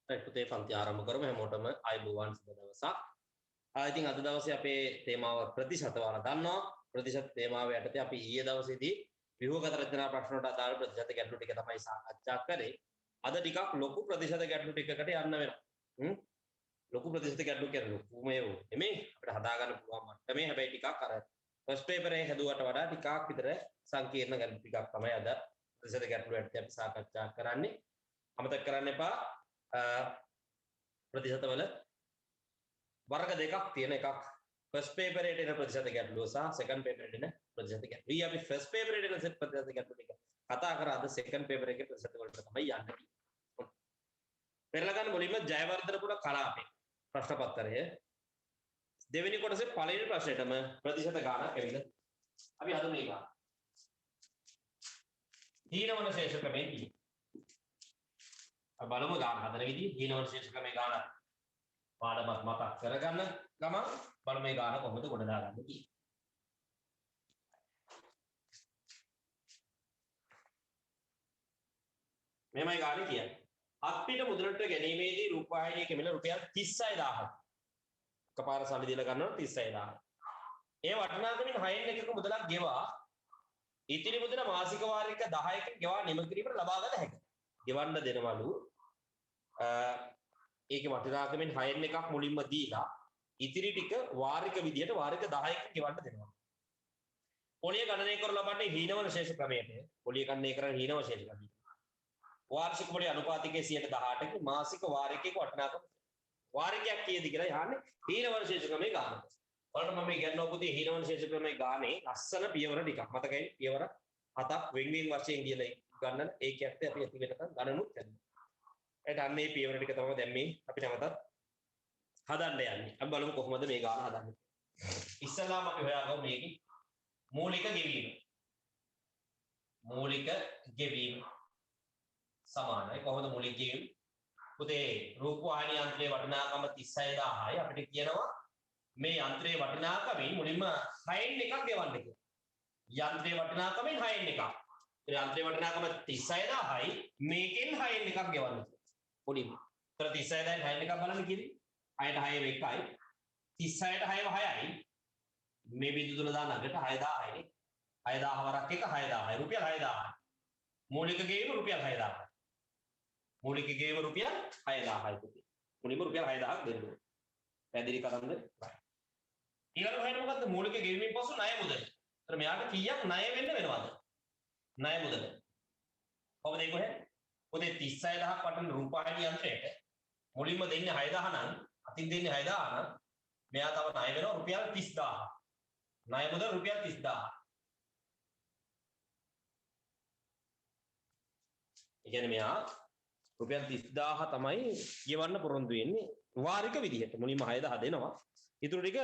Right පුතේ පන්ති ආරම්භ කරමු හැමෝටම ආයුබෝවන් සුබ දවසක්. ඉතින් අද දවසේ අපේ තේමාව ප්‍රතිශත වාලා දන්නවා. ප්‍රතිශත තේමාව යටතේ අපි ඊයේ දවසේදී ව්‍යුහගත රචනා ප්‍රශ්න වලට අදාළ ප්‍රතිශත ගැටළු ටික තමයි සාකච්ඡා කරේ. අද ටිකක් ලොකු ප්‍රතිශත ගැටළු ටිකකට යන්න වෙනවා. ලොකු ප්‍රතිශත ගැටළු කියන්නේ ලොකු මේ නෙමෙයි අපිට හදා ගන්න පුළුවන් මට්ටමේ හැබැයි ටිකක් අර ෆස්ට් පේපර් එකේ හැදුවට වඩා ටිකක් විතර සංකීර්ණ ගැටළු ටිකක් තමයි අද ප්‍රතිශත ගැටළු යටතේ අපි සාකච්ඡා කරන්නේ. අමතක කරන්න එපා ප්‍රතිශත වල වර්ග දෙකක් තියෙන එකක් ෆස්ට් පේපර් එකේ එන ප්‍රතිශත ගැටලුව සහ සෙකන්ඩ් පේපර් එකේ එන ප්‍රතිශත ගැටලුව. ඊ අපි ෆස්ට් පේපර් එකේ එන ප්‍රතිශත ගැටලුව ටික කතා කරා. අද සෙකන්ඩ් පේපර් එකේ ප්‍රතිශත වලට තමයි යන්නේ. පෙරලා ගන්න මුලින්ම ජයවර්ධනපුර කලාපේ ප්‍රශ්න පත්‍රය දෙවෙනි කොටසේ පළවෙනි ප්‍රශ්නෙටම ප්‍රතිශත ගානක් ඇවිල්ලා අපි අද මේ ගන්න. හීනවන ශේෂ ක්‍රමයෙන් බලමු ගාන හදන විදිහ හීනවන ශේෂ ක්‍රමයේ ගාන පාඩමක් මතක් කරගන්න ගමන් බලමු මේ ගාන කොහොමද ගොඩ දාගන්නේ කියලා. මෙමය ගානේ කියන්නේ අත්පිට මුදලට ගැනීමේදී රූපවාහිනියක මිල රුපියල් 36000ක් එකපාර සල්ලි දීලා ගන්නවා 36000. ඒ වටිනාකමින් 6න් එකක මුදලක් ගෙවා ඉතිරි මුදල මාසික වාරික 10කින් ගෙවා නිම කිරීමට ලබා ගත හැකියි. ගෙවන්න දෙනවලු ඒකේ වටිනාකමින් 6න් එකක් මුලින්ම දීලා ඉතිරි ටික වාරික විදියට වාරික 10කින් ගෙවන්න දෙනවා. පොලිය ගණනය කර ලබන්නේ හීනවන ශේෂ ක්‍රමයට. පොලිය ගණනය කරන හීනවන ශේෂ ක්‍රමයට. වාර්ෂික පොලිය අනුපාතිකයේ 118කින් මාසික වාරිකයක වටිනාකම වාරිකයක් කීයද කියලා යහන්නේ හීනවන ශේෂ ක්‍රමයේ ගාන. ඔයාලට මම මේ කියනවා පුතේ හීනවන ශේෂ ක්‍රමයේ ගානේ ලස්සන පියවර ටිකක් මතකයි. පියවර 7ක් වෙන් වෙන් වශයෙන් කියලා ගන්නන ඒකයත් අපි ඇති වෙනකන් ගණනුත් කරනවා. ඒත් අන්න මේ පියවර ටික තමයි දැන් මේ අපි නැවතත් හදන්න යන්නේ. අපි බලමු කොහොමද මේ ගාන හදන්නේ. ඉස්සලාම අපි හොයාගමු මේකේ මූලික ගෙවීම. මූලික ගෙවීම සමානයි කොහොමද මූලික ගෙවීම? පුතේ රූපවාහිනී යන්ත්‍රයේ වටිනාකම 36000යි. අපිට කියනවා මේ යන්ත්‍රයේ වටිනාකමින් මුලින්ම 6න් එකක් ගෙවන්න කියලා. යන්ත්‍රයේ වටිනාකමින් 6න් එකක්. ඒ යන්ත්‍රයේ වටිනාකම 36000යි මේකෙන් 6න් එකක් ගෙවන්න. මුලින්ම. ඒතර 36000න් 6න් එකක් බලන්න කිව්වේ. 6ට 6 එකයි. 36ට 6 6යි. මේ බිඳු තුන දාන අගට 6000යි. 6000 වරක් එක 6000යි. රුපියල් 6000යි. මූලික ගෙවීම රුපියල් 6000යි. මූලික ගෙවීම රුපියල් 6000යි පුතේ. මුලින්ම රුපියල් 6000ක් දෙන්න ඕනේ. පැහැදිලි කරන්ද? ඊළඟට හොයන්න මොකද්ද මූලික ගෙවීමෙන් පසු ණය මුදල. ඒතර මෙයාට කීයක් ණය වෙන්න වෙනවද? ණය මුදල. කොහොමද ඒක හොයන්නේ? පුතේ 36000ක් වටන රූපවාහිනී යන්ත්‍රයට මුලින්ම දෙන්නේ 6000 නම් අතින් දෙන්නේ 6000 නම් මෙයා තව ණය වෙනවා රුපියල් 30000. ණය මුදල රුපියල් 30000. ඒ කියන්නේ මෙයා රුපියල් 30000 තමයි ගෙවන්න පොරොන්දු වෙන්නේ වාරික විදිහට. මුලින්ම 6000 දෙනවා. ඊටු ටික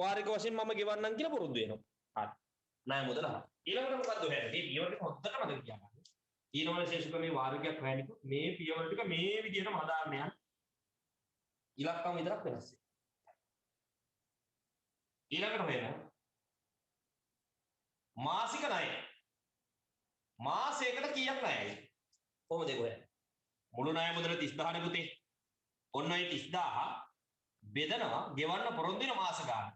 වාරික වශයෙන් මම ගෙවන්නම් කියලා පොරොන්දු වෙනවා. හරි. ණය මුදල හරි. ඊළඟට මොකද්ද හොයන්නේ? මේ පියවර ටික හොද්දට මතක තියාගන්න. ඊළඟ ශේෂ ක්‍රමයේ වාරිකයක් හොයන්නකො මේ පියවර ටික මේ විදිහටම හදාන්න යන්න. ඉලක්කම් විතරක් වෙනස් වෙනවා. ඊළඟට හොයන මාසික ණය. මාසයකට කීයක් ණයයි? කොහොමද ඒක හොයන්නේ? මුළු ණය මුදල 30000 නේ පුතේ. ඔන්න ඔය 30000 බෙදනවා ගෙවන්න පොරොන්දු වෙන මාස ගන්න.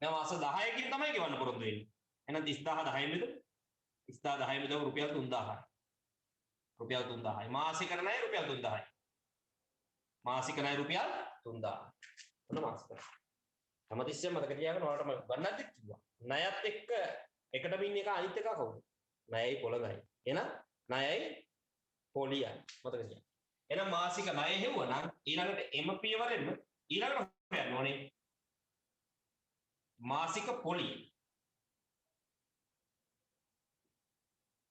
දැන් මාස 10කින් තමයි ගෙවන්න පොරොන්දු වෙන්නේ. එහෙනම් 30000 10න් බෙද 30000 10න් බෙද රුපියල් 3000යි. රුපියල් 3000යි. මාසික ණය රුපියල් 3000යි. මාසික ණය රුපියල් 3000යි. ඔන්න මාසික. හැමතිස්සෙම මතක තියාගන්න ඔයාලට මම ගන්නත් කිව්වා. ණයත් එක්ක එකට බින් එක අනිත් එක කවුද? ණයයි පොළඟයි. එහෙනම් ණයයි පොලියයි මතක තියාගන්න. එහෙනම් මාසික ණය හෙව්වනම් ඊළඟට එම පියවරෙන්න ඊළඟට හොයන්න ඕනේ මාසික පොලිය.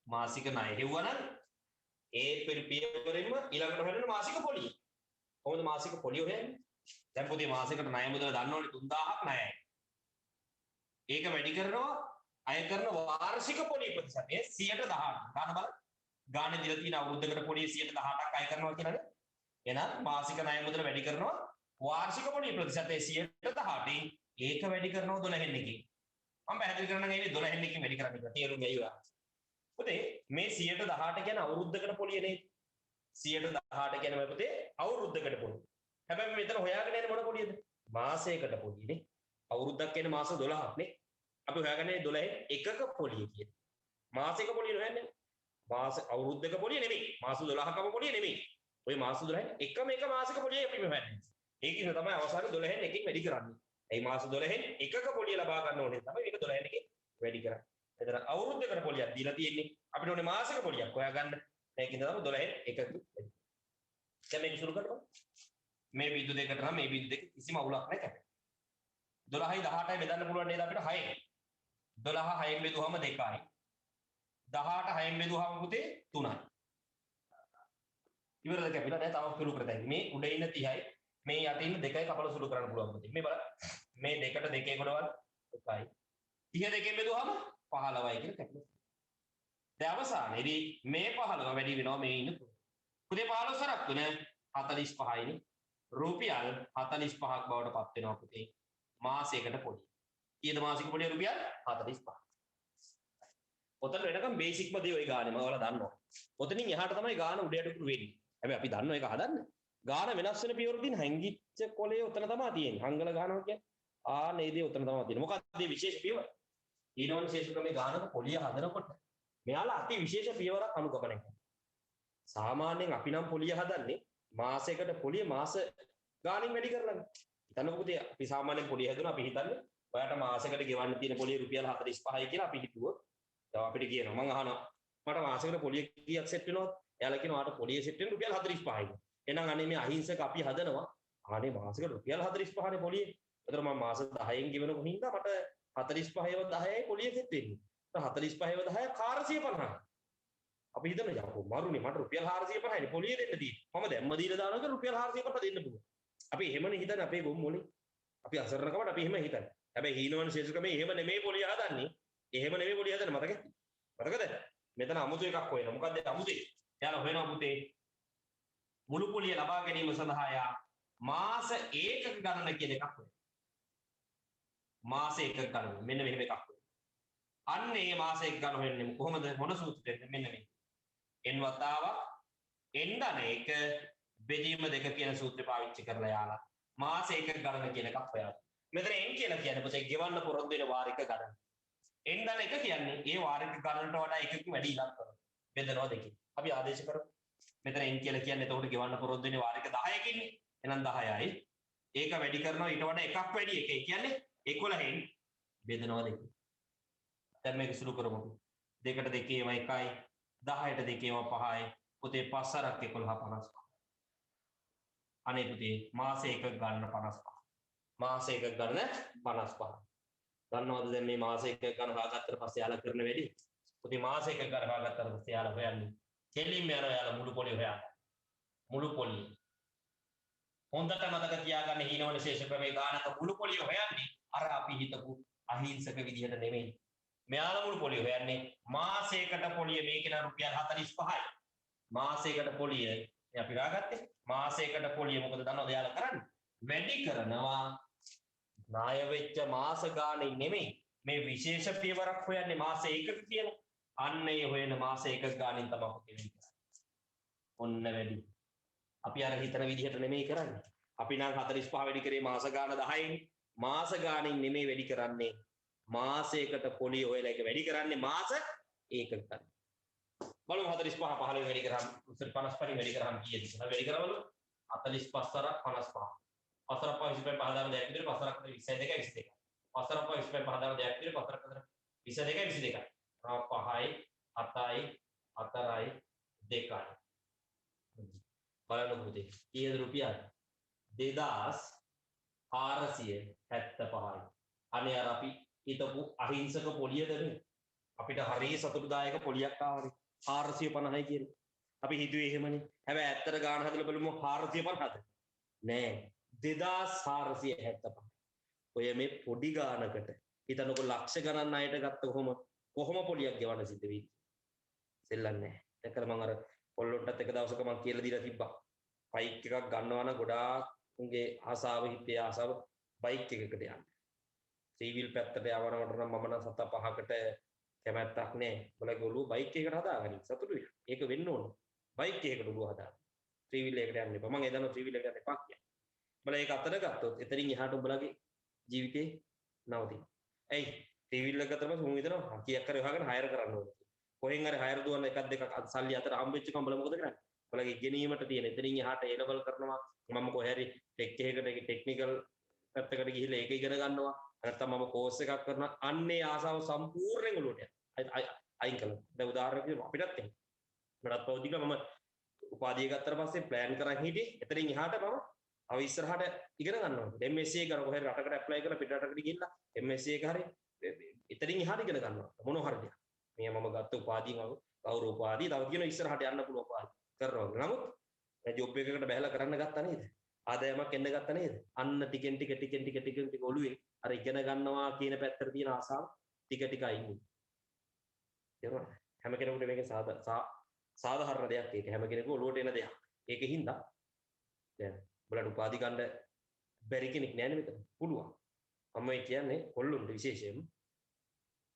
මාසික ණය හෙව්වනම් ඒ පියවරෙන්න ඊළඟට හොයන්න මාසික පොලිය. කොහොමද මාසික පොලිය හොයන්නේ? දැන් පුතේ මාසයකට ණය මුදල දන්න ඕනේ 3000ක් ණයයි. ඒක වැඩි කරනවා අය කරන වාර්ෂික පොලිය ප්‍රතිශතය 118. ගන්න බලන්න. ගානේ දීලා තියෙන අවුරුද්දකට පොලිය 118ක් අය කරනවා කියලානේ. එහෙනම් මාසික ණය මුදල වැඩි කරනවා වාර්ෂික පොලිය ප්‍රතිශතය 118න් ඒක වැඩි කරනවා 12න් එකකින්. මම පැහැදිලි කරන්න ගියේ 12න් එකකින් වැඩි කරන්න කියලා. තේරුම් ගියා. පුතේ මේ 118 කියන්නේ අවුරුද්දකට පොලිය නේ. 118 කියන්නේ මොකද පුතේ අවුරුද්දකට පොලිය. හැබැයි මෙතන හොයාගෙන යන්නේ මොන පොලියද? මාසයකට පොලියනේ. අවුරුද්දක් කියන්නේ මාස 12ක් නේ. අපි හොයාගන්නේ 12 එකක පොලිය කියන්නේ. මාසයක පොලිය නෙවෙන්නේ. මාස අවුරුද්දක පොලිය නෙමෙයි. මාස 12කම පොලිය නෙමෙයි. ඔය මාස 12 එකම එක මාසික පොලිය අපි මෙහෙන්නේ. ඒකින් තමයි අවසානයේ 12න් එකකින් වැඩි කරන්නේ. ඒ මාස 12න් එකක පොලිය ලබා ගන්න ඕනේ තමයි මේක 12න් එකකින් වැඩි කරන්නේ. එතන අවුරුද්දකට පොලියක් දීලා තියෙන්නේ. අපිට ඕනේ මාසික පොලියක් හොයාගන්න. මේකින් තමයි 12න් එකකින් වැඩි. දැන් මේක शुरू කරමු. මේ බිඳු දෙකට නම් මේ බිඳු දෙක කිසිම අවුලක් නැහැ. 12යි 18යි බෙදන්න පුළුවන් නේද අපිට 6යි. 12 6න් බෙදුවම 2යි. 18 6න් බෙදුවම පුතේ 3යි. ඉවරද කැපිලා නැහැ තව සුළු කරතයි. මේ උඩ ඉන්න 30යි මේ යට ඉන්න 2යි කපලා සුළු කරන්න පුළුවන් පුතේ. මේ බලන්න. මේ දෙකට දෙකේ ගොඩවල් 1යි. 30 දෙකෙන් බෙදුවම 15යි කියලා කැපිලා. දැන් අවසානයේදී මේ 15 වැඩි වෙනවා මේ ඉන්න 3. පුතේ 15 සරක් තුන 45යිනේ. රුපියල් 45ක් බවට පත් වෙනවා පුතේ. මාසයකට පොලිය. කීයද මාසික පොලිය රුපියල් 45. ඔතන වෙනකම් බේසික්ම දේ ඔය ගානේ මම ඔයාලා දන්නවා. ඔතනින් එහාට තමයි ගාන උඩයට උඩු වෙන්නේ. හැබැයි අපි දන්නවා ඒක හදන්න. ගාන වෙනස් වෙන පියවර දින හැංගිච්ච කොලේ ඔතන තමයි තියෙන්නේ. හංගල ගානවා කියන්නේ. මේ දේ ඔතන තමයි තියෙන්නේ. මොකක්ද මේ විශේෂ පියවර? ඊනෝන් විශේෂ ක්‍රමේ ගානක පොලිය හදනකොට මෙයාලා අති විශේෂ පියවරක් අනුගමනය කරනවා. සාමාන්‍යයෙන් අපි නම් පොලිය හදන්නේ මාසයකට පොලිය මාස ගානින් වැඩි කරලානේ. හිතන්නකෝ පුතේ අපි සාමාන්‍යයෙන් පොලිය හදුනා අපි හිතන්නේ ඔයාට මාසයකට ගෙවන්න තියෙන පොලිය රුපියල් 45යි කියලා අපි හිතුවොත් දැන් අපිට කියනවා මම අහනවා මට මාසෙකට පොලිය කීයක් සෙට් වෙනවද? එයාලා කියනවා ආට පොලිය සෙට් වෙන රුපියල් 45යි. එහෙනම් අනේ මේ අහිංසක අපි හදනවා අනේ මාසෙකට රුපියල් 45නේ පොලිය. ඒතර මම මාස 10න් ගෙවනකොට හින්දා මට 45ව 10යි පොලිය සෙට් වෙන්නේ. 45ව 10 450යි. අපි හිතන යකෝ මරුනේ මට රුපියල් 450නේ පොලිය දෙන්න තියෙන්නේ. මම දැම්ම දීලා දානක රුපියල් 450 දෙන්න පුළුවන්. අපි එහෙමනේ හිතන්නේ අපේ ගොම්මෝනේ. අපි අසරණකමට අපි එහෙම හිතන්නේ. හැබැයි හීනවන ශේෂ්ත්‍රකමේ එහෙම නෙමෙයි පොලිය හදන්නේ. එහෙම නෙමෙයි පොලිය හදන්නේ මතකද? මතකද? මෙතන අමුතු එකක් හොයන. මොකද්ද අමුතේ? එයාලා හොයනවා පුතේ. මුළු පොලිය ලබා ගැනීම සඳහා යා මාස ඒකක ගණන කියන එකක් හොයනවා. මාස ඒකක ගණන. මෙන්න මෙහෙම එකක් හොයනවා. අන්න ඒ මාස ඒකක ගණන හොයන්නේ කොහොමද? මොන සූත්‍රයෙන්ද? මෙන්න මේ. n වතාවක් n ධන 1 බෙදීම 2 කියන සූත්‍රය පාවිච්චි කරලා යාලා මාස ඒකක ගණන කියන එකක් හොයනවා. මෙතන n කියලා කියන්නේ පුතේ ගෙවන්න පොරොන්දු වෙන වාරික ගණන. n ධන 1 කියන්නේ ඒ වාරික ගණනට වඩා එකකින් වැඩි ඉලක්කයක් බෙදනවා දෙකකින්. අපි ආදේශ කරමු. මෙතන n කියලා කියන්නේ එතකොට ගෙවන්න පොරොන්දු වෙන වාරික 10කින්නේ. එහෙනම් 10යි. ඒක වැඩි කරනවා ඊට වඩා එකක් වැඩි එක. ඒ කියන්නේ 11න් බෙදනවා දෙකකින්. දැන් මේක සුළු කරමු. 2ට 2ේම 1යි. 10ට 2ේම 5යි. පුතේ 5 සරක් 11 55. අනේ පුතේ මාස එකක ගන්න 55. මාස එකක ගන්න 55. දන්නවද දැන් මේ මාස එකක ගන්න හොයාගත්තට පස්සේ යාලා කරන වැඩි? පුතේ මාස එකක ගන්න හොයාගත්තට පස්සේ යාලා හොයන්නේ කෙලින්ම යනවා යාලා මුළු පොලිය හොයන්න. මුළු පොලිය. හොඳට මතක තියාගන්න හීනවන ශේෂ ක්‍රමේ ගානක මුළු පොලිය හොයන්නේ අර අපි හිතපු අහිංසක විදිහට නෙමෙයි. මෙයාලා මුළු පොලිය හොයන්නේ මාසයකට පොලිය මේක නම් රුපියල් 45යි. මාසයකට පොලිය අපි හොයාගත්තේ මාසයකට පොලිය මොකද දන්නවද යාලා කරන්නේ? වැඩි කරනවා ණය වෙච්ච මාස ගානේ නෙමෙයි මේ විශේෂ පියවරක් හොයන්නේ මාස ඒකක කියලා. අන්න ඒ හොයන මාස ඒකක ගානෙන් තමයි කියන්නේ. ඔන්න වැඩි. අපි අර හිතන විදිහට නෙමෙයි කරන්නේ. අපි නම් 45 වැඩි කරේ මාස ගාන 10න්. මාස ගානින් නෙමෙයි වැඩි කරන්නේ. මාසයකට පොලිය හොයලා එක වැඩි කරන්නේ මාස ඒකක ගන්න. බලමු 45 15 වැඩි කරාම 55 වැඩි කරාම කීයද කියලා වැඩි කරවලු 45 සරක් 55. 55 25 පහදාන දෙයක් විතර 5 රක් 22 22. 55 25 පහදාන දෙයක් විතර 5 රක් 22 22. 5යි 7යි 4යි 2යි. බලන්න පුතේ කීයද රුපියල් 2475යි. අනේ අර අපි හිතපු අහිංසක පොලියදනේ අපිට හරිය සතුටුදායක පොලියක් ආවනේ 450යි කියන්නේ. අපි හිතුවේ එහෙමනේ. හැබැයි ඇත්තට ගාන හදලා බලමු 450ද? නෑ 2475. ඔය මේ පොඩි ගානකට හිතනකො ලක්ෂ ගණන් අයට ගත්ත කොහොම පොලියක් ගෙවන්න සිද්ධ වෙයි. සෙල්ලන්නේ නැහැ. දැකලා මම අර පොල්ලොන්ටත් එක දවසක මම කියලා දීලා තිබ්බා. බයික් එකක් ගන්නවා නම් ගොඩාක් උන්ගේ ආසාව හිතේ ආසාව බයික් එකකට යන්න. සීවිල් පැත්තට යවනවට නම් මම නම් 7-5කට කැමැත්තක් නැහැ. මොලේ ගොළු බයික් එකකට හදාගන්න සතුටුයි. ඒක වෙන්න ඕන. බයික් එකකට ඔළුව හදාගන්න. ත්‍රී වීල් එකකට යන්න එපා. මම ඒ දන්නවා ත්‍රී වීල් එකට යන්න එපා කියලා. උඹලා ඒක අතට ගත්තොත් එතනින් එහාට උඹලගේ ජීවිතේ නවතිනවා. ඇයි? ත්‍රී වීල් එක ගත්තම මුන් හිතනවා කීයක් හරි හොයාගෙන හයර් කරන්න ඕනේ. කොහෙන් හරි හයර් දුවන්න එකක් දෙකක් සල්ලි අතර හම්බෙච්ච එක උඹලා මොකද කරන්නේ? උඹලගේ ඉගෙනීමට තියෙන එතනින් එහාට A level කරනවා. මම කොහේ හරි ටෙක් එකකට ටෙක්නිකල් පැත්තකට ගිහිල්ලා ඒක ඉගෙන ගන්නවා. නැත්නම් මම කෝස් එකක් කරනවා. අන්නේ ආසාව සම්පූර්ණයෙන් ඔලුවට යනවා. අයින් කළා. දැන් උදාහරණයක් විදිහට අපිටත් එහෙම. මටත් පෞද්ගලික මම උපාධිය ගත්තට පස්සේ ප්ලෑන් කරන් හිටියේ. එතනින් එහාට මම අව ඉස්සරහට ඉගෙන ගන්නවා. MSc එක කර කොහේ රටකට ඇප්ලයි කරලා පිට රටකට ගිහිල්ලා MSc එක හරි එතනින් එහාට ඉගෙන ගන්නවා. මොනවා හරි දෙයක්. මේ මම ගත්ත උපාධියම ගෞරව උපාධිය තව කියන ඉස්සරහට යන්න පුළුවන් උපාධිය කරනවා. නමුත් මේ ජොබ් එකකට බහැලා කරන්න ගත්තා නේද? ආදායමක් එන්න ගත්තා නේද? අන්න ටිකෙන් ටික ඔළුවේ අර ඉගෙන ගන්නවා කියන පැත්තට තියෙන ආසාව ටික ටික අයින් වෙනවා. තේරුණාද? හැම කෙනෙකුට මේක සාධාරණ දෙයක්. ඒක හැම කෙනෙකුම ඔළුවට එන දෙයක්. ඒකෙන් දැන් බලන්න උපාධි ගන්න බැරි කෙනෙක් නෑනේ මෙතන. පුළුවන්. මම කියන්නේ කොල්ලොන්ට විශේෂයෙන්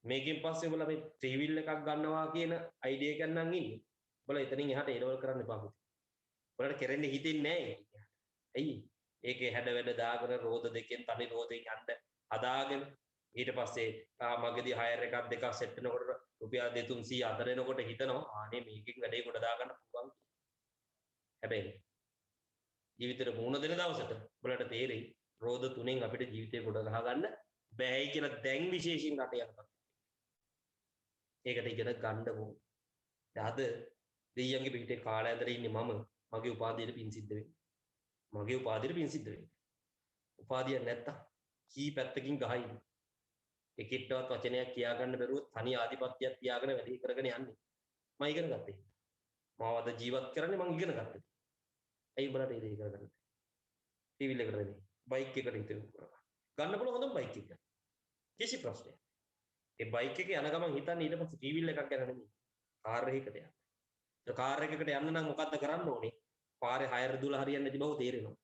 මේකෙන් පස්සේ ඔයාලා මේ ත්‍රී වීල් එකක් ගන්නවා කියන අයිඩියා එකක් නම් ඉන්නේ. ඔයාලා එතනින් එහාට ඒ ලෙවල් කරන්න එපා පුතේ. ඔයාලට කෙරෙන්නේ හිතෙන්නේ නෑ. ඇයි? ඒකේ හැඩ වැඩ දාගෙන රෝද දෙකෙන් තනි රෝදෙන් යන්න හදාගෙන ඊට පස්සේ මගදී හයර් එකක් දෙකක් සෙට් වෙනකොට රුපියල් 200 අතර එනකොට හිතනවා ආනේ මේකෙන් වැඩේ කොට දාගන්න පුළුවන්. හැබැයි ජීවිතේට මුණ දෙන දවසට ඔයාලට තේරෙයි රෝද තුනෙන් අපිට ජීවිතේ කොට ගහ ගන්න බෑයි කියලා දැන් විශේෂයෙන් රට යනවා. ඒකට ඉගෙන ගන්න ඕනේ. අද දෙයියන්ගේ පිටේ කාලය ඇදලා ඉන්නේ මම මගේ උපාධියට පින් සිද්ධ වෙන්නේ. මගේ උපාධියට පින් සිද්ධ වෙන්නේ. උපාධිය නැත්තම් කී පැත්තකින් ගහයි. එකෙක්ටවත් වචනයක් කියා ගන්න බැරුව තනි ආධිපත්‍යයක් තියාගෙන වැඩි කරගෙන යන්නේ. මම ඉගෙන ගත්තේ. මාව අද ජීවත් කරන්නේ මම ඉගෙන ගත්තේ. ඇයි උඹලට ඒ දේ කරගන්න? ටීවී එකකට නෙමෙයි. බයික් එකකට හිතේ කරගන්න. ගන්න පුළුවන් හොඳම බයික් එක. කිසි ප්‍රශ්නයක්. ඒ බයික් එකේ යන ගමන් හිතන්නේ ඊට පස්සේ ටීවී එකක් ගැන නෙමෙයි. කාර් එකකට යන්න. ඒ කාර් එකකට යන්න නම් මොකද්ද කරන්න ඕනේ? පාරේ හයර් දුවලා හරියන්නේ නැති බව තේරෙනවා.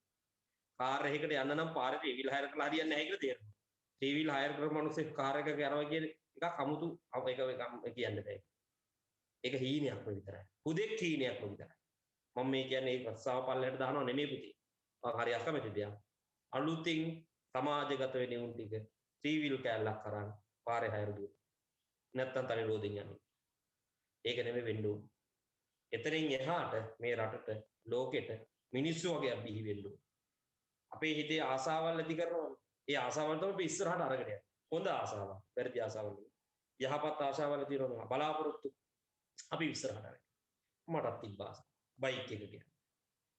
කාර් එකකට යන්න නම් පාරේ ටීවී හයර් කරලා හරියන්නේ නැහැ කියලා තේරෙනවා. ටීවී හයර් කරපු මිනිස්සු කාර් එකක යනවා කියන එකක් අමුතු ඒක කියන්න බෑ. ඒක හීනයක්ම විතරයි. හුදෙක් හීනයක්ම විතරයි. මම මේ කියන්නේ ඒ රස්සාව පල්ලයට දානව නෙමෙයි පුතේ. මම හරි අකමැති දෙයක්. අලුතින් සමාජගත වෙන උන් ටික ටීවී කැලලක් කරන් පාරේ හයර් දුවන. නැත්තම් තනි රෝදෙන් යන්නේ. ඒක නෙමෙයි වෙන්න ඕනේ. එතනින් එහාට මේ රටට ලෝකෙට මිනිස්සු වගේ බිහි වෙන්න ඕනේ. අපේ හිතේ ආසාවල් ඇති කරනවා. ඒ ආසාවල් තමයි අපි ඉස්සරහට අරගෙන යන්නේ. හොඳ ආසාවක්, වැරදි ආසාවක් නෙමෙයි. යහපත් ආශාවල් තියෙනවා. බලාපොරොත්තු අපි ඉස්සරහට අරගෙන. මටත් තිබ්බා බයික් එක ගියා.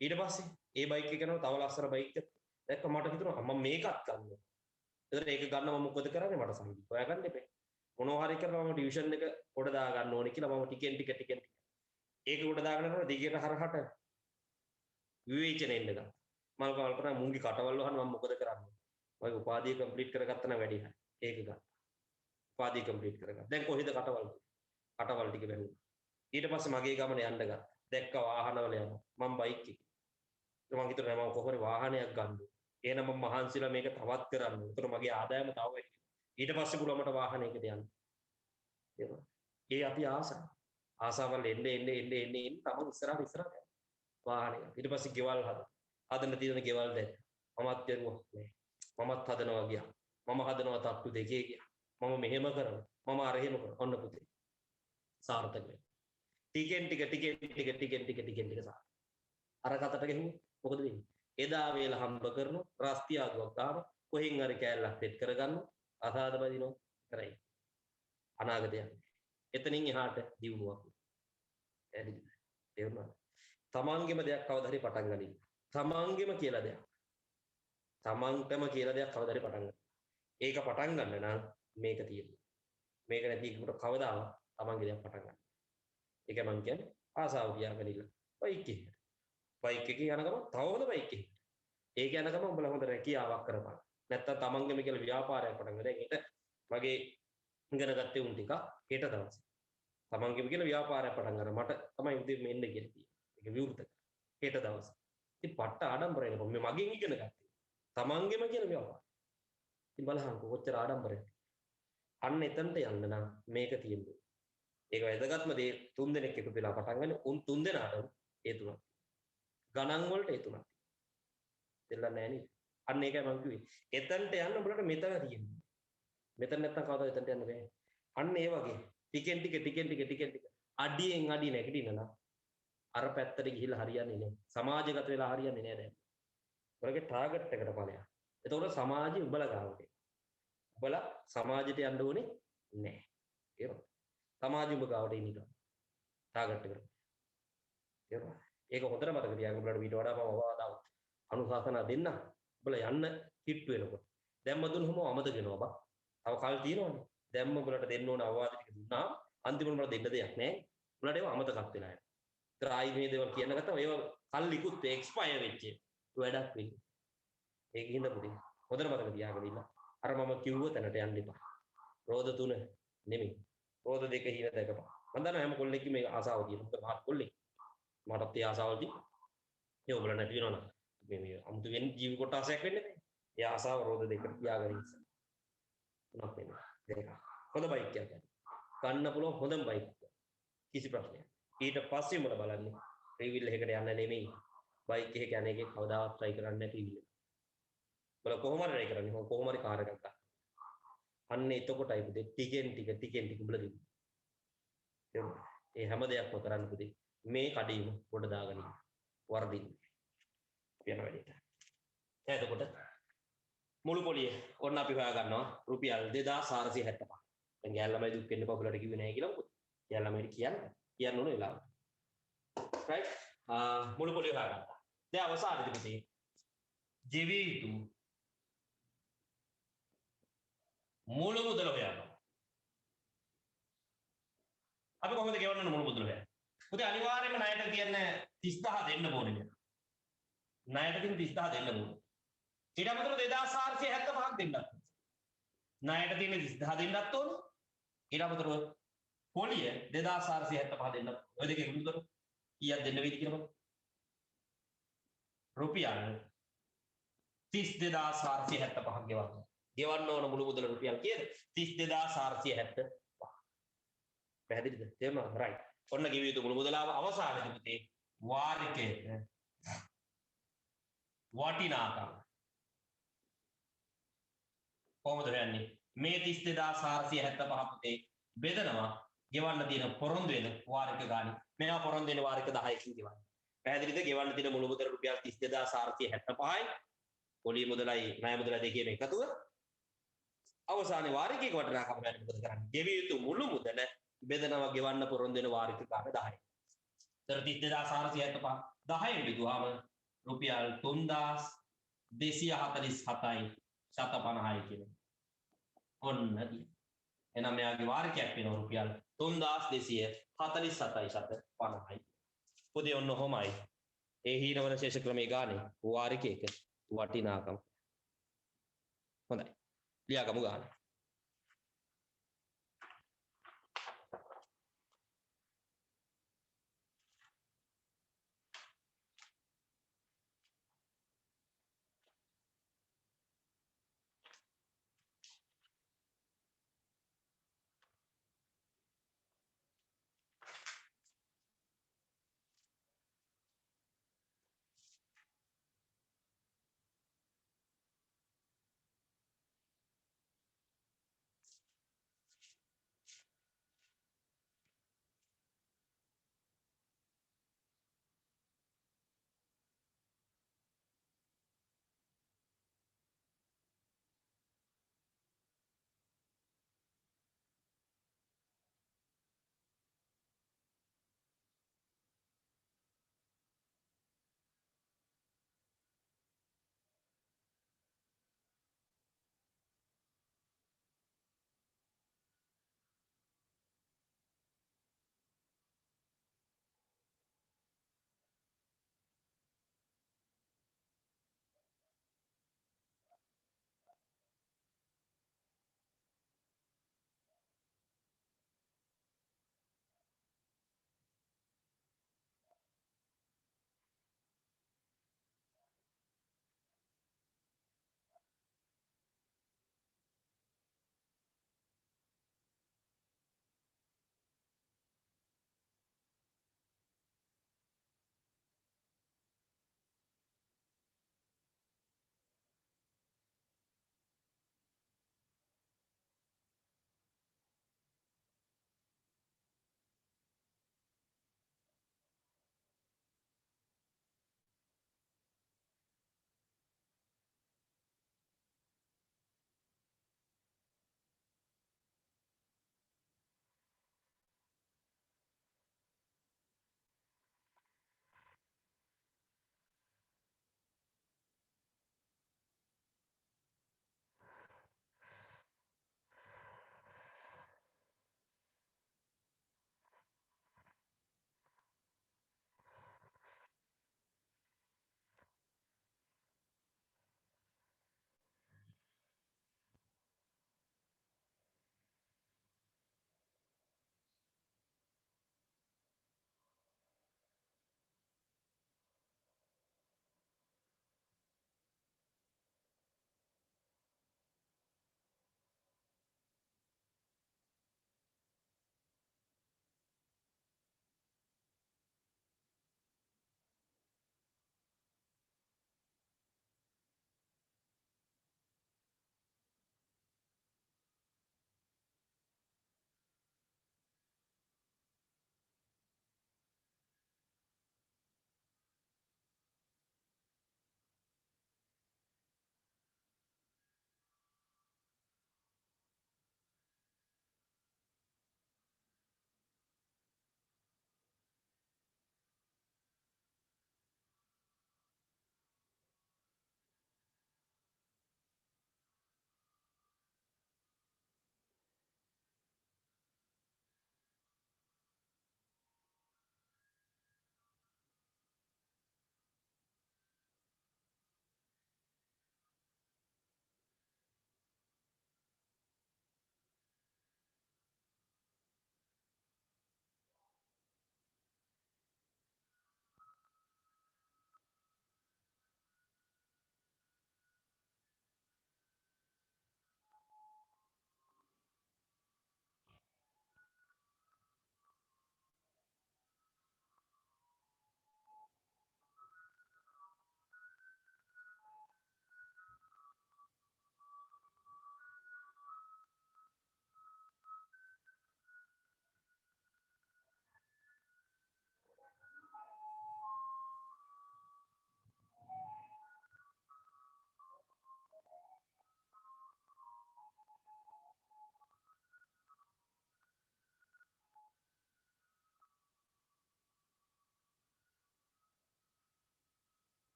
ඊට පස්සේ ඒ බයික් එක යනවා තව ලස්සන බයික් එකක්. දැක්ක මට හිතුණා මම මේකත් ගන්නවා. එතකොට ඒක ගන්න මම මොකද කරන්නේ මට සංගීත හොයාගන්න එපේ. මොනවා හරි කරලා මම ටියුෂන් එක පොඩ දා ගන්න ඕනේ කියලා මම ටිකෙන් ටික ඒක උඩ දාගෙන යනකොට දිගට හරහට විවේචන එන්න ගත්තා. මම කල්පනා මුංගි කටවල් වහන මම මොකද කරන්නේ? මගේ උපාධිය කම්ප්ලීට් කරගත්තා නම් වැඩි හරි. ඒක ගත්තා. උපාධිය කම්ප්ලීට් කරගත්තා. දැන් කොහෙද කටවල්? කටවල් ටික බැලුවා. ඊට පස්සේ මගේ ගමන යන්න ගත්තා. දැක්ක වාහනවල යනවා. මම බයික් එකේ. මම හිතුවා මම කොහොමද වාහනයක් ගන්න. එහෙනම් මම මහන්සිලා මේක තවත් කරන්න. ඒතර මගේ ආදායම තව වැඩි. ඊට පස්සේ පුළුවන් මට වාහනයකට යන්න. ඒ අපි ආසාවල් එන්නේ තමන් ඉස්සරහට යනවා. වාහනය. ඊට පස්සේ ගෙවල් හදන්න තියෙන ගෙවල් දැන් මමත් කරුවා නෑ. මමත් හදනවා ගියා. මම හදනවා තට්ටු දෙකේ ගියා. මම මෙහෙම කරනවා. මම අර එහෙම කරනවා. ඔන්න පුතේ. සාර්ථක වෙනවා. ටිකෙන් සාර්ථක. අර කතට ගෙහුවොත් මොකද වෙන්නේ? එදා වේලා හම්බ කරනවා රස්තියාදුවක් ගන්න කොහෙන් හරි කෑල්ලක් දෙත් කරගන්නවා අසාද බදිනවා කරයි. අනාගතය. එතනින් එහාට දියුණුවක්. ඇලිද? තේරුණාද? තමන්ගේම දෙයක් කවදා හරි පටන් ගනින්න. තමන්ගේම කියලා දෙයක්. තමන්ටම කියලා දෙයක් කවදා හරි පටන් ගන්න. ඒක පටන් ගන්න නම් මේක තියෙනවා. මේක නැති එකට කවදාවත් තමන්ගේ දෙයක් පටන් ගන්න. ඒක මං කියන්නේ ආසාව තියාගෙන ඉන්න. බයික් එක. බයික් එකේ යන ගමන් තව හොඳ බයික් එකක්. ඒක යන ගමන් උඹලා හොඳ රැකියාවක් කරපන්. නැත්තම් තමන්ගේම කියලා ව්‍යාපාරයක් පටන් ගන්න. දැන් ඊට මගේ ඉගෙන ගත්තේ උන් ටික හෙට දවසේ. තමන්ගේම කියලා ව්‍යාපාරයක් පටන් ගන්න. මට තමයි උදේ මෙන්න කියලා තියෙන්නේ. ඒක විවෘත හෙට දවසේ. ඉතින් පට්ට ආඩම්බරයි නේ මේ මගෙන් ඉගෙන ගත්තේ. තමන්ගේම කියලා ව්‍යාපාරය. ඉතින් බලහන් කොච්චර ආඩම්බරයක්ද. අන්න එතනට යන්න නම් මේක තියෙන්නේ. ඒක වැදගත්ම දේ තුන් දෙනෙක් එකතු වෙලා පටන් ගන්න. උන් තුන් දෙනාට ඒ තුනක්. ගණන් වලට ඒ තුනක් දෙල්ලන්නේ නැහැ නේද? අන්න ඒකයි මම කිව්වේ. එතනට යන්න උඹලට මෙතන තියෙන්නේ. මෙතන නැත්තම් කවදාවත් එතනට යන්න බෑ. අන්න ඒ වගේ ටිකෙන් ටික අඩියෙන් අඩිය නැගිටින්න නම් අර පැත්තට ගිහිල්ලා හරියන්නේ නැහැ. සමාජගත වෙලා හරියන්නේ නැහැ දැන්. උඹලගේ ටාගට් එකට ඵලයක්. එතකොට සමාජය උඹලා ගාවට. උඹලා සමාජයට යන්න ඕනේ නැහැ. තේරුණාද? සමාජය උඹ ගාවට එන්න ඉන්න. ටාගට් එකට. තේරුණාද? ඒක හොඳට මතක තියාගන්න. උඹලට ඊට වඩා මම අවවාද අනුශාසනා දෙන්න. උඹලා යන්න කිට්ටු වෙනකොට. දැම්ම දුන්නොම අමතක වෙනවා බා. තව කල් තියෙනවනේ. දැම්ම උඹලට දෙන්න ඕන අවවාද ටික දුන්නා. අන්තිමට උඹලට දෙන්න දෙයක් නැහැ. උඹලට ඒව අමතකත් වෙලා යනවා. ත්‍රායි මේ දේවල් කියන්න ගත්තම ඒව කල්ලිකුත් එක්ස්පයර් වෙච්ච වැඩක් වෙන්නේ. ඒකින්ද පුතේ හොඳට මතක තියාගන්න ඉන්න. අර මම කිව්ව තැනට යන්න එපා. රෝද 3 නෙමෙයි. රෝද 2 හින දැකපන්. මම දන්නවා හැම කොල්ලෙක්ගේ මේ ආසාව තියෙනවා. මොකද මහත් කොල්ලෙක්. මටත් ඒ ආසාවල් තියෙනවා. ඒ ඔයගොල්ලෝ නැති වෙනවනම් මේ අමුතු වෙන ජීවි කොටසක් වෙන්නේ නැහැ. ඒ ආසාව රෝද 2කට තියාගෙන ඉන්න. තුනක් වෙනවා. දෙක. හොඳ බයික් එකක් ගන්න. ගන්න පුළුවන් හොඳම බයික් එක. කිසි ප්‍රශ්නයක්. ඊට පස්සේ මොකද බලන්නේ? රිවිල් එකකට යන්න නෙමෙයි. බයික් එකේ යන එකේ කවදාවත් try කරන්න නැති රිවිල්. බල කොහොම හරි try කරන්නේ. කොහොම හරි කාර් එකක් ගන්න. අන්න එතකොටයි පුතේ ටිකෙන් ටික උඹලා දෙන්නේ. ඒ හැම දෙයක්ම කරන්න පුතේ. මේ කඩේම පොඩ දාගෙන ඉන්න. වර්ධින්න. යන වැඩේට. එතකොට මුළු පොලිය ඔන්න අපි හොයා ගන්නවා රුපියල් 2475. දැන් ගෑල් ළමයි දුක් වෙන්න පොපුලට කිව්වේ නැහැ කියලා මොකද? ගෑල් ළමයිට කියන්න ඕන වෙලාවට. right? මුළු පොලිය හොයාගත්තා. දැන් අවසානයේදී පුතේ ජීවි යුතු මුළු මුදල හොයනවා. අපි කොහොමද ගෙවන්න මුළු මුදල හොයන්නේ? පුතේ අනිවාර්යයෙන්ම ණයට තියන්න 30000 දෙන්න ඕනේ. ණයට තියන 30000 දෙන්න ඕනේ. ඊට අමතරව 2475ක් දෙන්නත්. ණයට තියෙන 30000 දෙන්නත් ඕනේ. ඊට අමතරව පොලිය 2475 දෙන්නත්. ඔය දෙකේ එකතු කරමු. කීයක් දෙන්න වෙයිද කියලා බලමු. රුපියල් 32475ක් ගෙවන්න. ගෙවන්න ඕන මුළු මුදල රුපියල් කීයද? 32475. පැහැදිලිද? තේරුණාද? right. ඔන්න ගෙවිය යුතු මුළු මුදල අවසානයේදී පුතේ වාරිකයේ වටිනාකම කොහොමද හොයන්නේ? මේ 32475 පුතේ බෙදනවා ගෙවන්න තියෙන පොරොන්දු වෙන වාරික ගාණි. මේවා පොරොන්දු වෙන වාරික 10කින් ගෙවන්න. පැහැදිලිද? ගෙවන්න තියෙන මුළු මුදල රුපියල් 32475යි. පොලිය මුදලයි ණය මුදලයි දෙකේම එකතුව. අවසානයේ වාරිකයක වටිනාකම ගන්න මොකද කරන්නේ? ගෙවිය යුතු මුළු මුදල බෙදනවා ගෙවන්න පොරොන්දු වෙන වාරික ගාණ 10යි. ඒතර 32475 10න් බෙදුවාම රුපියල් 3247යි 750යි කියන්නේ. ඔන්න දී. එහෙනම් මෙයාගේ වාරිකයක් වෙනවා රුපියල් 3247යි 750යි. පොදේ ඔන්න ඔහොමයි. ඒ හීනවන ශේෂ ක්‍රමයේ ගානේ වාරිකයක වටිනාකම. හොඳයි. ලියාගමු ගාන.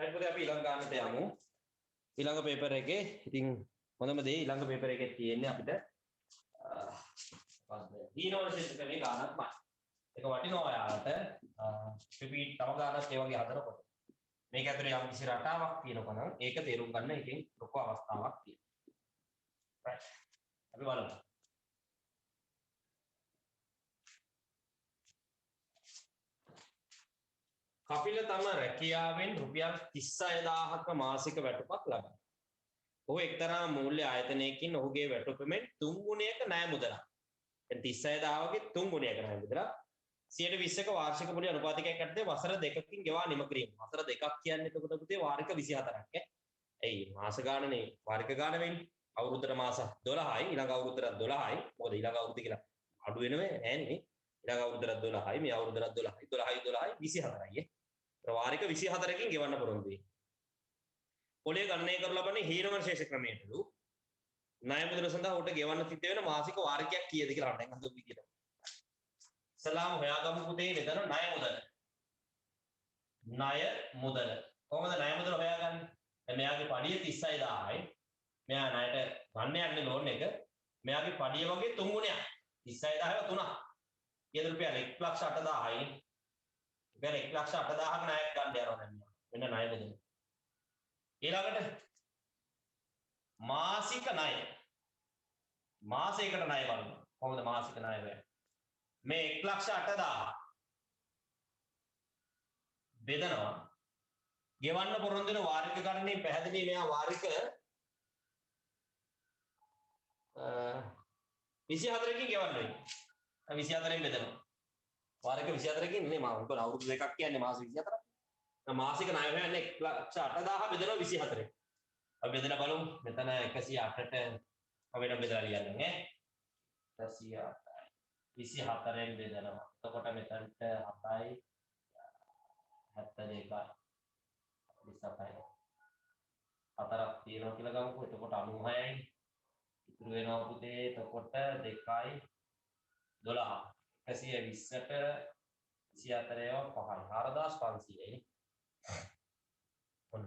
right පුතේ අපි ඊළඟ ගන්නට යමු. ඊළඟ පේපර් එකේ ඉතින් හොඳම දේ ඊළඟ පේපර් එකේ තියෙන්නේ අපිට හීනවල ශේෂ්ත්‍රකමේ ගානක්මයි. ඒක වටිනවා ඔයාලට රිපීට් තව ගානක් ඒ වගේ හදනකොට. මේක ඇතුලේ යම් කිසි රටාවක් තියෙනවා නම් ඒක තේරුම් ගන්න එකෙන් ලොකු අවස්ථාවක් තියෙනවා. right. අපි බලමු. කපිල තම රැකියාවෙන් රුපියල් 36000ක මාසික වැටුපක් ලබනවා. ඔහු එක්තරා මූල්‍ය ආයතනයකින් ඔහුගේ වැටුපෙන් 3 ගුණයක ණය මුදලක්. දැන් 36000ගේ 3 ගුණයක ණය මුදලක් 120ක වාර්ෂික පොලි අනුපාතිකයක් යටතේ වසර 2කින් ගෙවා නිම කිරීම. වසර 2ක් කියන්නේ එතකොට පුතේ වාරික 24ක් ඈ. එයි මාස ගානනේ වාරික ගාන වෙන්නේ. අවුරුද්දට මාස 12යි ඊළඟ අවුරුද්දට 12යි. මොකද ඊළඟ අවුරුද්ද කියලා අඩු වෙනවේ නෑනේ. ඊළඟ අවුරුද්දට 12යි මේ අවුරුද්දට 12යි 12යි 24යි. වාරික 24කින් ගෙවන්න පොරොන්දු වෙයි. පොලිය ගණනය කර ලබන්නේ හීනවල ශේෂ ක්‍රමයටලු ණය මුදල සඳහා උට ගෙවන්න සිද්ධ වෙන මාසික වාරිකයක් කීයද කියලා අහන්න හදපු විදියට. සලාම් හොයාගමු පුතේ මෙතන ණය මුදල. ණය මුදල. කොහොමද ණය මුදල හොයාගන්නේ? දැන් මෙයාගේ පඩිය 36000යි. මෙයා ණයට ගන්න යන්නේ ලෝන් එක. මෙයාගේ පඩිය වගේ 3 ගුණයක්. 36000ව 3ක්. ඊට රුපියල් 1,80,000යි. ඉතින් 1,80,000ක ණයක් ගන්න යනවා දැන් මෙයා. මෙන්න ණය මුදල. ඊළඟට මාසික ණය. මාසයකට ණය බලමු. කොහොමද මාසික ණය වෙන්නේ? මේ 1,80,000 බෙදනවා. ගෙවන්න පොරොන්දු වෙන වාරික ගණනේ පැහැදිලි මෙයා වාරික 24කින් ගෙවන්න වෙන්නේ. 24න් බෙදනවා. වාරික 24කින් නේ මම උඹ අවුරුදු දෙකක් කියන්නේ මාස 24ක්. මාසික ණය හොයන්නේ 1,80,000 බෙදනවා 24න්. අපි බෙදලා බලමු. මෙතන 108ට වෙන බෙදලා ලියන්න නේ. 108යි 24න් බෙදනවා. එතකොට මෙතනට 7යි 72යි 27යි. හතරක් තියෙනවා කියලා ගමුකෝ. එතකොට 96යි. ඉතුරු වෙනවා පුතේ එතකොට 2යි 12. 120ට 24ව 5යි 4500යි. ඔන්න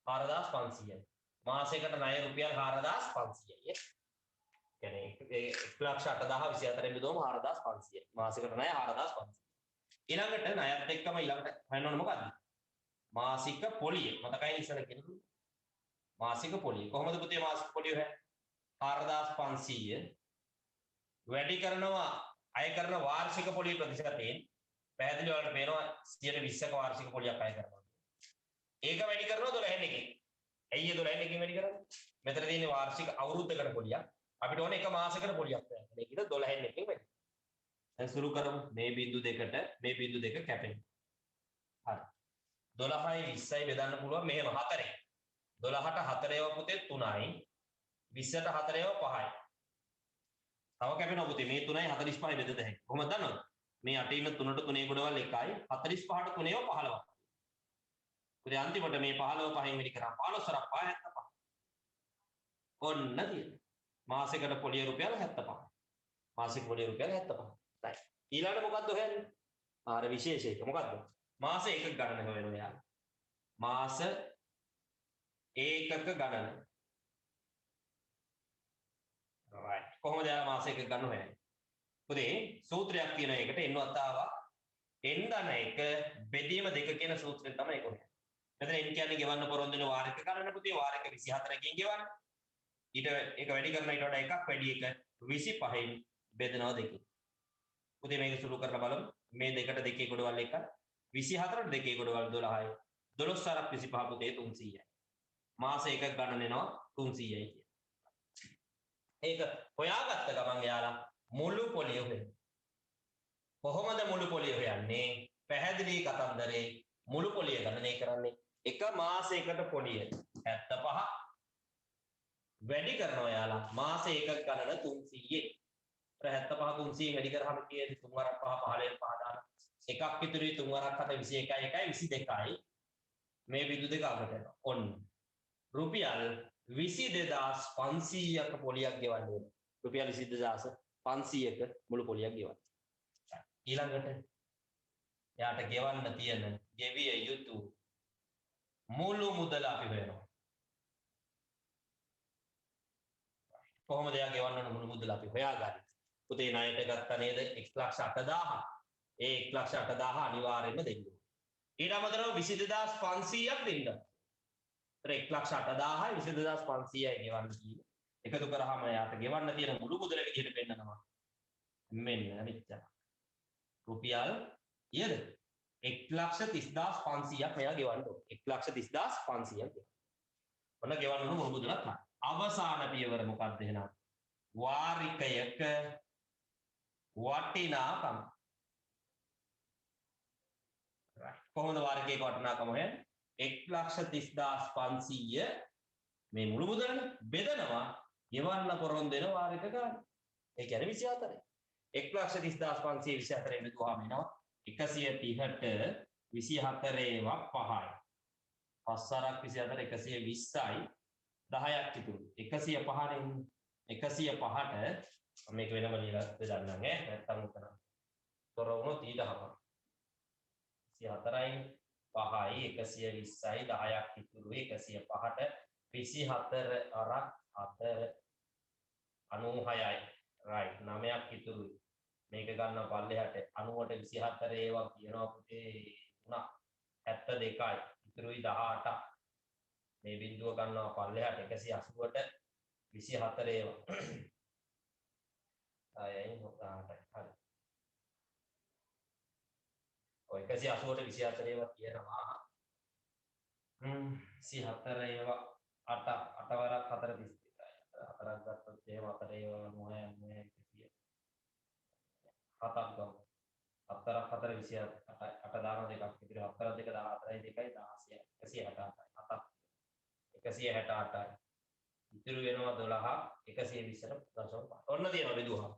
4500යි. මාසයකට ණය රුපියල් 4500යි. කියන්නේ 1,80,000 24න් බෙදුවම 4500යි. මාසයකට ණය 4500. ඊළඟට ණයත් එක්කම ඊළඟට හොයන්න ඕන මොකද්ද? මාසික පොලිය. මතකයි ඉස්සර කියන්නේ. මාසික පොලිය. කොහොමද පුතේ මාසික පොලිය හොයන්නේ? 4500 වැඩි කරනවා අය කරන වාර්ෂික පොලිය ප්‍රතිශතයෙන් පැහැදිලිව වලට පේනවා 120ක වාර්ෂික පොලියක් අය කරනවා. ඒක වැඩි කරනවා 12න් එකකින්. ඇයි ඒ 12න් එකකින් වැඩි කරන්නේ? මෙතන තියෙන වාර්ෂික අවුරුද්දකට පොලියක්. අපිට ඕනේ එක මාසයකට පොලියක් හොයන්න. ඒකද 12න් එකකින් වැඩි. දැන් සුළු කරමු. මේ බිංදු දෙකට මේ බිංදු දෙක කැපෙනවා. හරි. 12යි 20යි බෙදන්න පුළුවන් මෙහෙම 4යි. 12ට 4ව පුතේ 3යි. 20ට 4ව 5යි. තව කැපෙනවා පුතේ මේ 3යි 45යි බෙදද හැකියි. කොහොමද දන්නවද? මේ 8 ඉන්න 3ට 3 ගොඩවල් 1යි 45ට 3ව 15ක්. පුතේ අන්තිමට මේ 15 5න් වැඩි කරා 15 සරක් 75. ඔන්න තියෙනවා. මාසෙකට පොලිය රුපියල් 75. මාසික පොලිය රුපියල් 75. right. ඊළඟට මොකද්ද හොයන්නේ? ආර විශේෂයක මොකද්ද? මාස ඒකක ගණන හොයනවා යාළුවා. මාස ඒකක ගණන. right. කොහොමද යාළුවා මාස ඒකක ගණන හොයන්නේ? පුතේ සූත්‍රයක් තියෙනවා ඒකට එන්නවත් ආවා. n ධන 1 බෙදීම 2 කියන සූත්‍රයෙන් තමයි ඒක හොයන්නේ. මෙතන n කියන්නේ ගෙවන්න පොරොන්දු වෙන වාරික ගණන පුතේ වාරික 24කින් ගෙවන්න. ඊට ඒක වැඩි කරලා ඊට වඩා එකක් වැඩි එක 25න් බෙදනවා 2කින්. පුතේ මේක සුළු කරලා බලමු. මේ දෙකට දෙකේ ගොඩවල් 1යි 24ට දෙකේ ගොඩවල් 12යි 12 සරක් 25 පුතේ 300යි. මාස එකක ගණන එනවා 300යි කියන්නේ. ඒක හොයාගත්ත ගමන් යාලා මුළු පොලිය හොයන්න. කොහොමද මුළු පොලිය හොයන්නේ? පැහැදිලි කතන්දරේ මුළු පොලිය ගණනය කරන්නේ එක මාසයකට පොලිය 75 වැඩි කරනවා යාලා මාස එකක ගණන 300යි. 75 300 වැඩි කරාම කීයද? 3 වරක් 5 15 5 දාන එකක් ඉතුරුයි 3 වරක් 7 21යි 22යි මේ බිඳු දෙක අගට යනවා. ඔන්න රුපියල් 22500ක පොලියක් ගෙවන්න ඕනේ. රුපියල් 22500ක මුළු පොලියක් ගෙවන්න. ඊළඟට යාට ගෙවන්න තියෙන ගෙවිය යුතු මුළු මුදල අපි හොයනවා. කොහොමද එයා ගෙවන්න ඕන මුළු මුදල අපි හොයාගන්නේ? පුතේ ණයට ගත්තා නේද 1,80,000. ඒ 1,80,000 අනිවාර්යයෙන්ම දෙන්න ඕන. ඊට අමතරව 22,500ක් දෙන්න. ඒතර 1,80,000යි 22,500යි ගෙවන්න තියෙන්නේ. එකතු කරාම එයාට ගෙවන්න තියෙන මුළු මුදල විදිහට පෙන්නනවා. මෙන්න මෙච්චර. රුපියල් ඊයද 1,30,500ක් මෙයා ගෙවන්න ඕන. 1,30,500ක්. ඔන්න ගෙවන්න ඕන මුළු මුදලක්. අවසාන පියවර මොකක්ද එහෙනම්? වාරිකයක වටිනාකම. කොහොමද වාරිකයක වටිනාකම හොයන්නේ? 1,30,500 මේ මුළු මුදලන බෙදනවා ගෙවන්න කොරොන් දෙන වාරික ගන්න. ඒ කියන්නේ 24. 1,30,524 බෙදුවාම එනවා 130ට 24 5යි. 5 24 120යි 10ක් ඉතුරු. 105 105ට මේක වෙනම ලියලා දෙන්නම් ඈ නැත්තම් උතන. තොර වුණොත් ඊට හපන. 24යි 5යි 120යි 10ක් ඉතුරුයි 105ට 24 අරක් 4 96යි right 9ක් ඉතුරුයි. මේක ගන්න පල්ලෙහාට 90ට 24 ඒවා කියනවා පුතේ උනා 72යි ඉතුරුයි 18ක්. මේ බිඳුව ගන්නවා පල්ලෙහාට 180ට 24 ඒවා. අයයි 18යි හරි. ඔය 180ට 24 ඒවා කියනවා. 24 ඒවා 8 වරක් 4 32යි. 4ක් ගත්තොත් එහෙම 4 ඒවා 9 100. 7ක් ගමු. 4ක් 4 28 8 දාන දෙකක් ඉතිරි 4 2 14යි 2යි 16යි 168යි 168යි ඉතුරු වෙනවා 12ක් 120ට දශම 5. ඔන්න තියෙනවා බෙදුවා.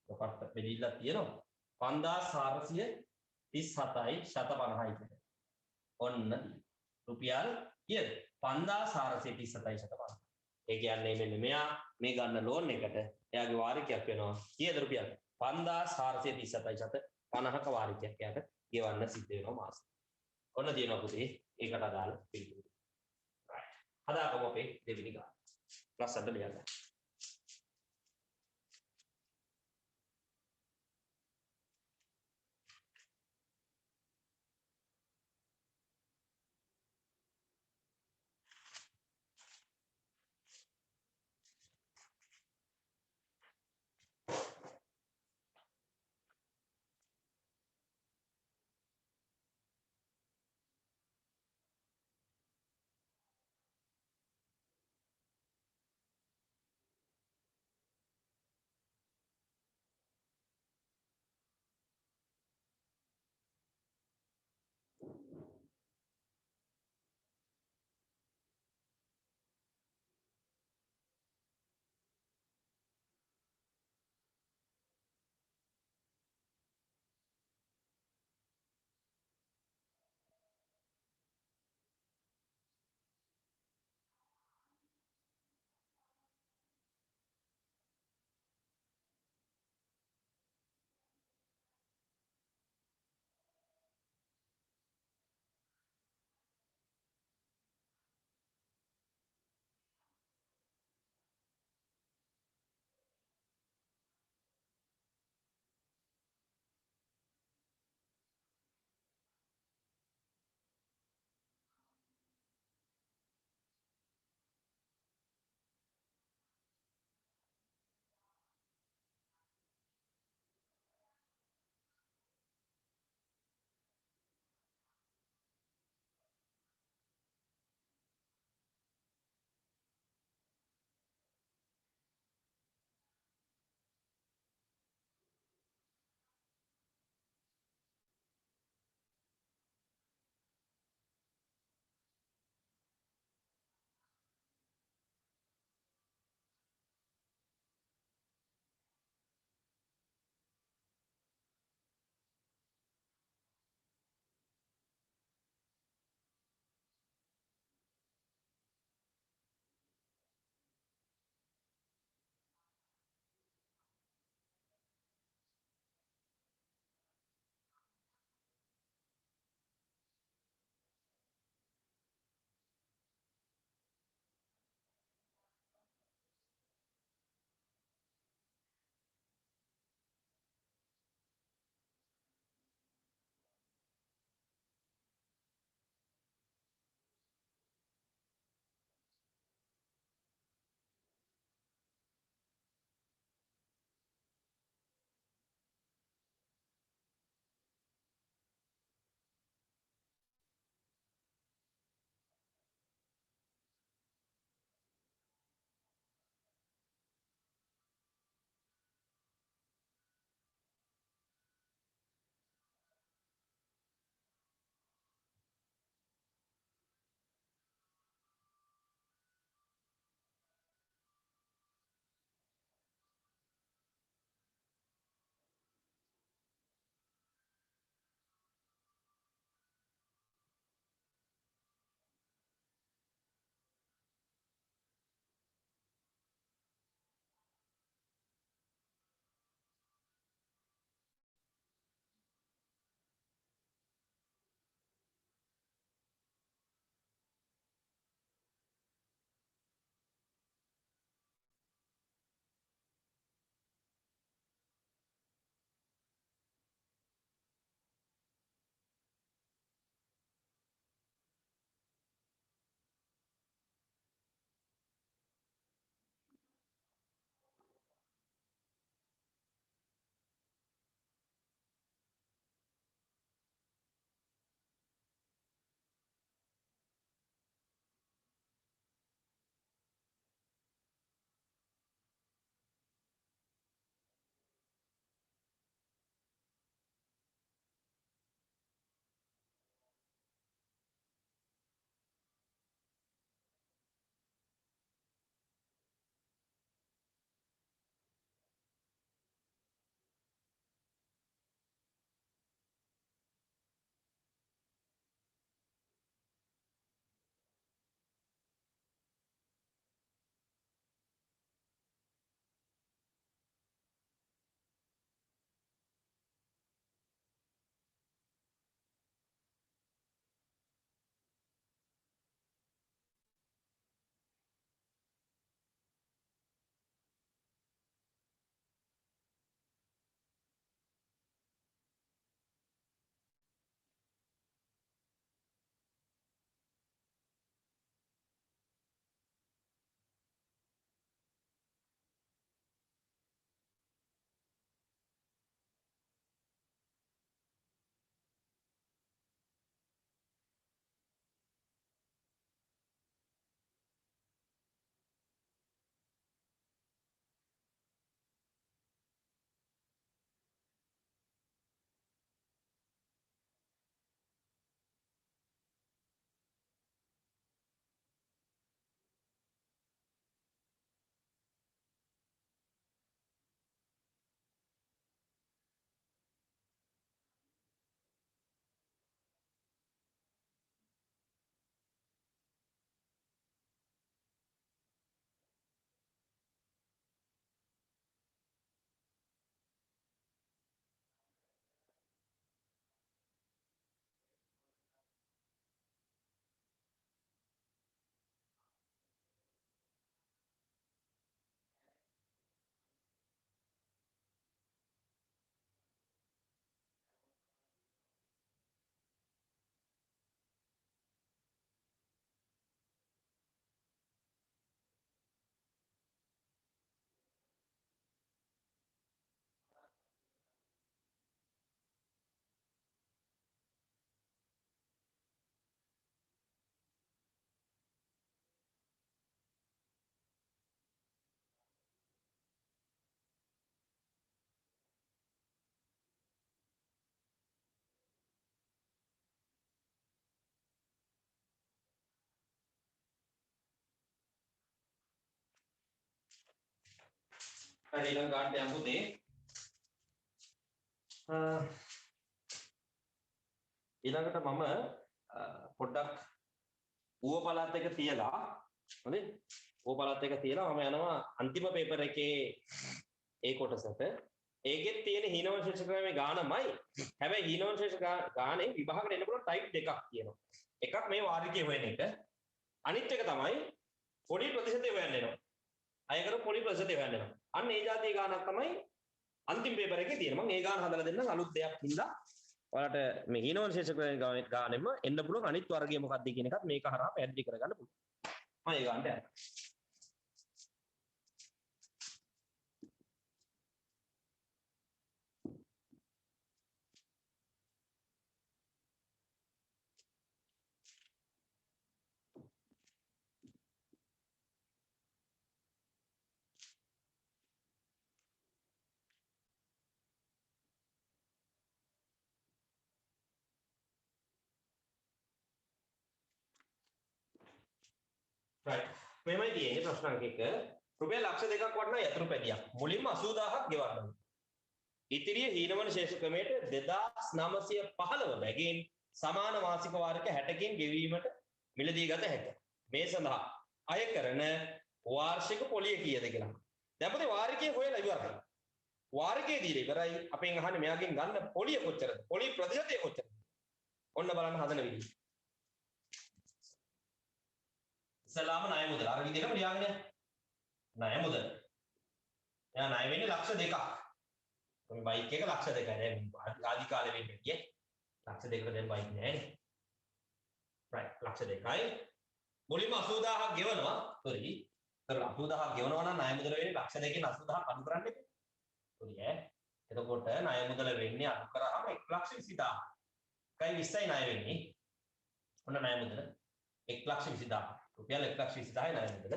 ඔකට බෙදilla තියෙනවා 5437යි 150යි කියලා. ඔන්න රුපියල් කීයද 5437යි 150. ඒ කියන්නේ මෙන්න මෙයා මේ ගන්න ලෝන් එකට එයාගේ වාරිකයක් වෙනවා කීයද රුපියල් 5437යි 150ක වාරිකයක් එයාට ගෙවන්න සිද්ධ වෙනවා මාසෙ. ඔන්න තියෙනවා පුතේ ඒකට අදාළ පිළිතුරු. හදාගමු අපේ දෙවෙනි ගාන. ලස්සනට ලියන්න. ඊළඟ ගන්න යමු පුතේ. ඊළඟට මම පොඩ්ඩක් ඌව පළාත් එක තියලා හරි ඌව පළාත් එක තියලා මම යනවා අන්තිම පේපර් එකේ ඒ කොටසට. ඒකෙත් තියෙන හීනවන ශීර්ෂ ක්‍රමයේ ගානමයි. හැබැයි හීනවන ශීර්ෂ ගානේ විභාගයට එන්න පුළුවන් ටයිප් දෙකක් තියෙනවා. එකක් මේ වාර්ගිකය හොයන එක. අනිත් එක තමයි පොඩි ප්‍රතිශතය හොයන්න එනවා. අය කර පොඩි ප්‍රතිශතය හොයන්න එනවා. අන්න ඒ જાතිය ගානක් තමයි අන්තිම පේපර් එකේ තියෙන. මම ඒ ගාන හදලා දෙන්නම් අලුත් දෙයක් හින්දා. ඔයාලට මේ හීනවන ශීර්ෂ ක්‍රමයේ ගානෙම එන්න පුළුවන් අනිත් වර්ගය මොකක්ද කියන එකත් මේක හරහා පැහැදිලි කරගන්න පුළුවන්. මම ඒ ගානට යනවා. right මෙමය තියෙන්නේ ප්‍රශ්න අංක 1 රුපියල් ලක්ෂ 2ක් වටනා යතුරු පැටියක් මුලින්ම 80000ක් ගෙවන්න ඕනේ. ඉතිරිය හීනවන ශේෂ ක්‍රමයට 2915 බැගින් සමාන මාසික වාරික 60කින් ගෙවීමට මිලදී ගත හැකියි. මේ සඳහා අය කරන වාර්ෂික පොලිය කීයද කියලා. දැන් පුතේ වාරිකයේ හොයලා ඉවරයි. වාරිකයේ දීලා ඉවරයි. අපෙන් අහන්නේ මෙයාගෙන් ගන්න පොලිය කොච්චරද? පොලිය ප්‍රතිශතය කොච්චරද? ඔන්න බලන්න හදන විදිහ. ඉස්සලාම ණය මුදල අර විදිහටම ලියාගෙන යන්න. ණය මුදල. එයා ණය වෙන්නේ ලක්ෂ 2ක්. මේ බයික් එක ලක්ෂ 2යි දැන් ආදි කාලේ වෙන්නේ කියේ. ලක්ෂ 2කට දැන් බයික් නෑනේ. right ලක්ෂ 2යි. මුලින්ම 80000ක් ගෙවනවා. sorry. 80000ක් ගෙවනවා නම් ණය මුදල වෙන්නේ ලක්ෂ 2කින් 80000ක් අඩු කරන්න එපා. sorry ඈ. එතකොට ණය මුදල වෙන්නේ අඩු කරාම 120000. 120යි ණය වෙන්නේ. ඔන්න ණය මුදල 120000. රුපියල් 120000යි ණය මුදල.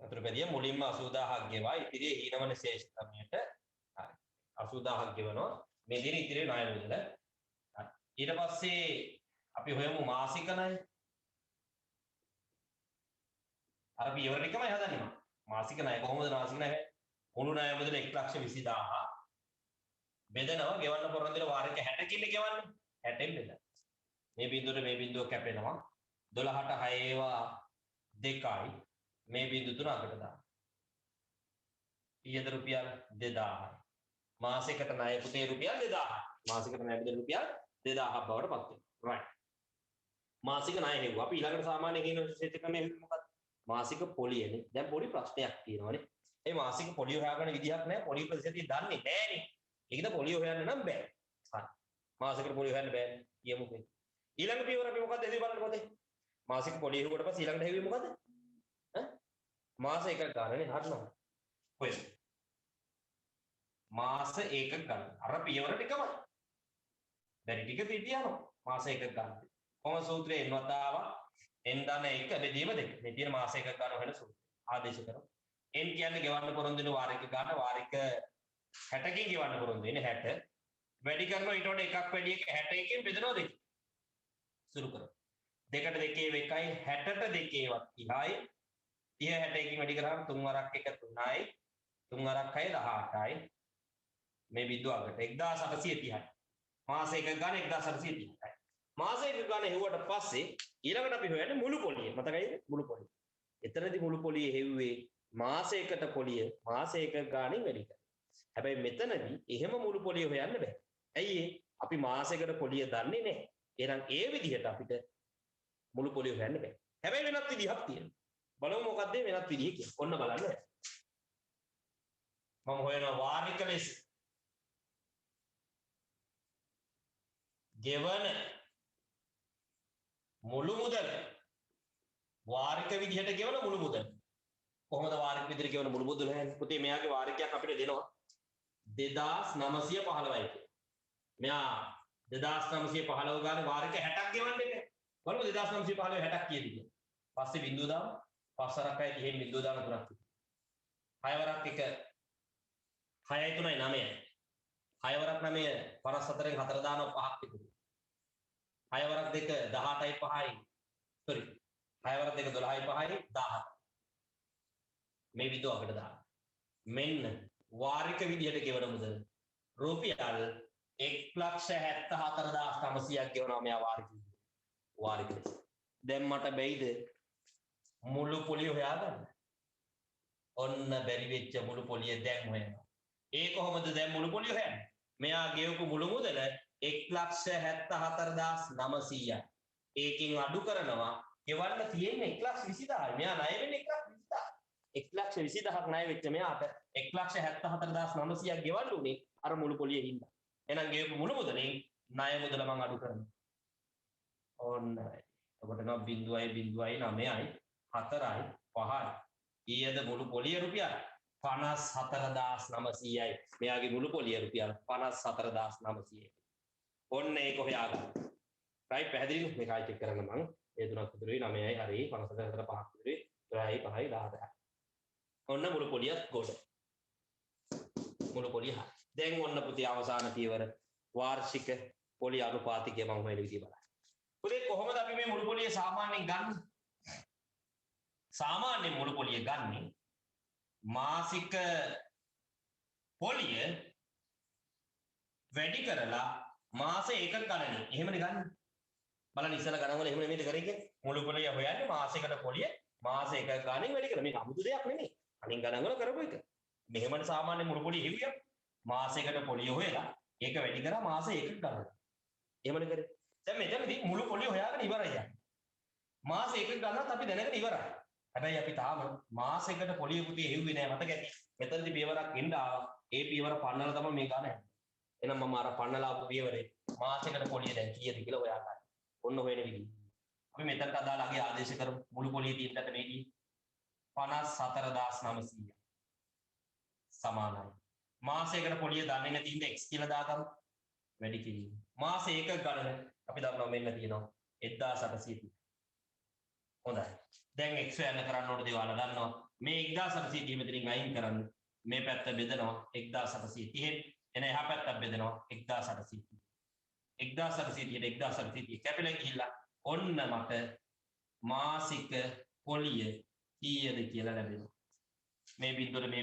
අතුරුපැදිය මුලින්ම 80000ක් ගෙවා ඉතිරිය හීනවන ශේෂ ක්‍රමයට 80000ක් ගෙවනවා මේ දින ඉතිරිය ණය මුදල. ඊට පස්සේ අපි හොයමු මාසික ණය. අර අපි ඉවර ටිකමයි හදන්නේ. මාසික ණය කොහොමද මාසික ණය? මුළු ණය මුදල 120000 බෙදනවා ගෙවන්න පොරොන්දු වෙන වාරික 60කින් ගෙවන්නේ 60න් බෙදලා. මේ බිඳුවට මේ බිඳුව කැපෙනවා 12ට 6 ඒවා 2යි මේ බිඳුව 3 අකට දාන්න. ඊයද රුපියල් 2000යි. මාසයකට ණය පුතේ රුපියල් 2000යි. මාසයකට ණය බෙදලා රුපියල් 2000ක් බවට පත් වෙනවා. right. මාසික ණය හෙව්වා. අපි ඊළඟට සාමාන්‍ය කියන ශේෂ ක්‍රමය හෙව්වේ මොකක්ද? මාසික පොලියනේ. දැන් පොඩි ප්‍රශ්නයක් තියෙනවානේ. ඒ මාසික පොලිය හොයාගන්න විදිහක් නැහැ. පොලි ප්‍රතිශතය දන්නේ නැහනේ. ඒකද පොලිය හොයන්න නම් බෑ. හරි. මාසිකට පොලිය හොයන්න බෑනේ. කියමුකෝ. ඊළඟ පියවර අපි මොකක්ද හෙව්වේ බලන්න පොතේ? මාසික පොලිය හෙව්වට පස්සේ ඊළඟට හෙව්වේ මොකද්ද? මාස එකක් ගන්නනේ හරිනවද? කොහෙද? මාස එකක් ගන්න. අර පියවර ටිකමයි. බැරි ටික පිටියනවා. මාස එකක් ගන්න. කොහොම සූත්‍රයේ එන්නවතාව n ධන 1 බෙදීම 2. මේ තියෙන මාස එකක් ගන්න වෙන සූත්‍රය. ආදේශ කරමු. n කියන්නේ ගෙවන්න පොරොන්දු වෙන වාරික ගන්න වාරික 60කින් ගෙවන්න පොරොන්දු වෙන්නේ 60. වැඩි කරනවා ඊට වඩා එකක් වැඩි එක 61කින් බෙදනවා 2. සුරු කරමු. 2ට 2 1යි 60ට 2 වත් 30යි. 30 61කින් වැඩි කරාම 3 වරක් 1 3යි 3 වරක් 6 18යි මේ බිඳුව අගට 1830යි මාස එකක ගන්න 1830යි මාස එකක ගන්න හෙව්වට පස්සේ ඊළඟට අපි හොයන්නේ මුළු පොලිය මතකයිද මුළු පොලිය එතනදී මුළු පොලිය හෙව්වේ මාසයකට පොලිය මාස එකක ගාණින් වැඩි කරා හැබැයි මෙතනදී එහෙම මුළු පොලිය හොයන්න බෑ ඇයි අපි මාසයකට පොලිය දන්නේ නැහැ එහෙනම් ඒ විදිහට අපිට මුළු පොලිය හොයන්න බෑ හැබැයි වෙනත් විදිහක් තියෙනවා බලමු මොකක්ද වෙනත් විදිහ කියන්නේ. ඔන්න බලන්න. මම හොයනවා වාර්ෂික ලෙස ගෙවන මුළු මුදල වාර්ෂික විදිහට ගෙවන මුළු මුදල. කොහොමද වාර්ෂික විදිහට ගෙවන මුළු මුදල හොයන්නේ? පුතේ මෙයාගේ වාර්ෂිකයක් අපිට දෙනවා 2915යි. මෙයා 2915 ගානේ වාර්ෂික 60ක් ගෙවන්නේ නැහැ. බලමු 2915 60ක් කීයද කියලා. පස්සේ බිඳුව දාමු. 5 වරක් 6 30 බිඳුව දාන 3ක්. 6 වරක් 1 6යි 3යි 9යි. 6 වරක් 9 54න් 4 දානවා 5ක් තිබුණා. 6 වරක් 2 18යි 5යි. sorry. 6 වරක් 2 12යි 5යි 17. මේ බිඳුව අපිට දාන්න. මෙන්න වාරික විදිහට ගෙවන මුදල රුපියල් 1,74,900ක් ගෙවනවා මෙයා වාරික විදිහට. වාරික. දැන් මට බැයිද මුළු පොලිය හොයාගන්න? ඔන්න බැරි වෙච්ච මුළු පොලිය දැන් හොයනවා. ඒ කොහොමද දැන් මුළු පොලිය හොයන්නේ? මෙයා ගෙවපු මුළු මුදල 1,74,900යි. ඒකෙන් අඩු කරනවා ගෙවන්න තියෙන්නේ 1,20,000යි. මෙයා ණය වෙන්නේ 1,20,000. 1,20,000ක් ණය වෙච්ච මෙයාට 1,74,900ක් ගෙවන්න උනේ අර මුළු පොලියේ හින්දා. එහෙනම් ගෙවපු මුළු මුදලෙන් ණය මුදල මම අඩු කරනවා. ඔන්න. එතකොට නම් 0.0.9යි 4යි 5යි. ඊයේද මුළු පොලිය රුපියල් 54,900යි. මෙයාගේ මුළු පොලිය රුපියල් 54,900යි. ඔන්න ඒක හොයාගන්න. රයිට් පැහැදිලිද? මේක ආයෙ චෙක් කරන්න මම. ඒ තුනක් විතරයි 9යි හරි 54 5ක් විතරයි 3යි 5යි 10යි. ඔන්න මුළු පොලියත් ගොඩ. මුළු පොලිය හරි. දැන් ඔන්න පුතේ අවසාන පියවර වාර්ෂික පොලිය අනුපාතිකය මම හොයන විදිය බලන්න. පුතේ කොහොමද අපි මේ මුළු පොලිය සාමාන්‍යයෙන් ගන්න? සාමාන්‍ය මුළු පොලිය ගන්නේ මාසික පොලිය වැඩි කරලා මාස එකක ගණනේ. එහෙමනේ ගන්න. බලන්න ඉස්සලා ගණන් වල එහෙම නෙමෙයිද කරේ මුළු පොලිය හොයන්නේ මාසයකට පොලිය මාස එකක ගණන් වැඩි කරලා. මේක අමුතු දෙයක් නෙමෙයි. අනින් ගණන් වල කරපු එක. මෙහෙමනේ සාමාන්‍ය මුළු පොලිය හෙව්විය. මාසයකට පොලිය හොයලා ඒක වැඩි කරා මාස එකක ගණන්. එහෙමනේ කරේ. දැන් මෙතනදී මුළු පොලිය හොයාගෙන ඉවරයි යන්නේ. මාස එකක ගණනත් අපි දැනගෙන ඉවරයි. හැබැයි අපි තාම මාසයකට පොලිය පුතේ හෙව්වේ නෑ මතක ඇති. මෙතනදී පියවරක් එන්න ආවා. ඒ පියවර පන්නලා තමයි මේ ගණන්. එහෙනම් මම අර පන්නලා ආපු පියවරේ මාසයකට පොලිය දැන් කීයද කියලා හොයාගන්න. ඔන්න හොයන විදිහ. අපි මෙතනට අදාළ අගේ ආදේශ කරමු. මුළු පොලිය තියෙන්නට මේදී 54,900 සමානයි. මාසයකට පොලිය දන්නේ නැති ඉඳ x කියලා දාගමු. වැඩි කිරීම. මාස එකක ගණන අපි දන්නවා මෙන්න තියෙනවා 1830. හොඳයි. දැන් x යන කරන්න ඕන දේවල් ගන්නවා. මේ 1830 මෙතනින් අයින් කරන්න. මේ පැත්ත බෙදනවා 1830. එන එහා පැත්ත බෙදනවා 1830. 1830 1830 කැපිලා ගිහිල්ලා ඔන්න මට මාසික පොලිය කීයද කියලා ලැබෙනවා. මේ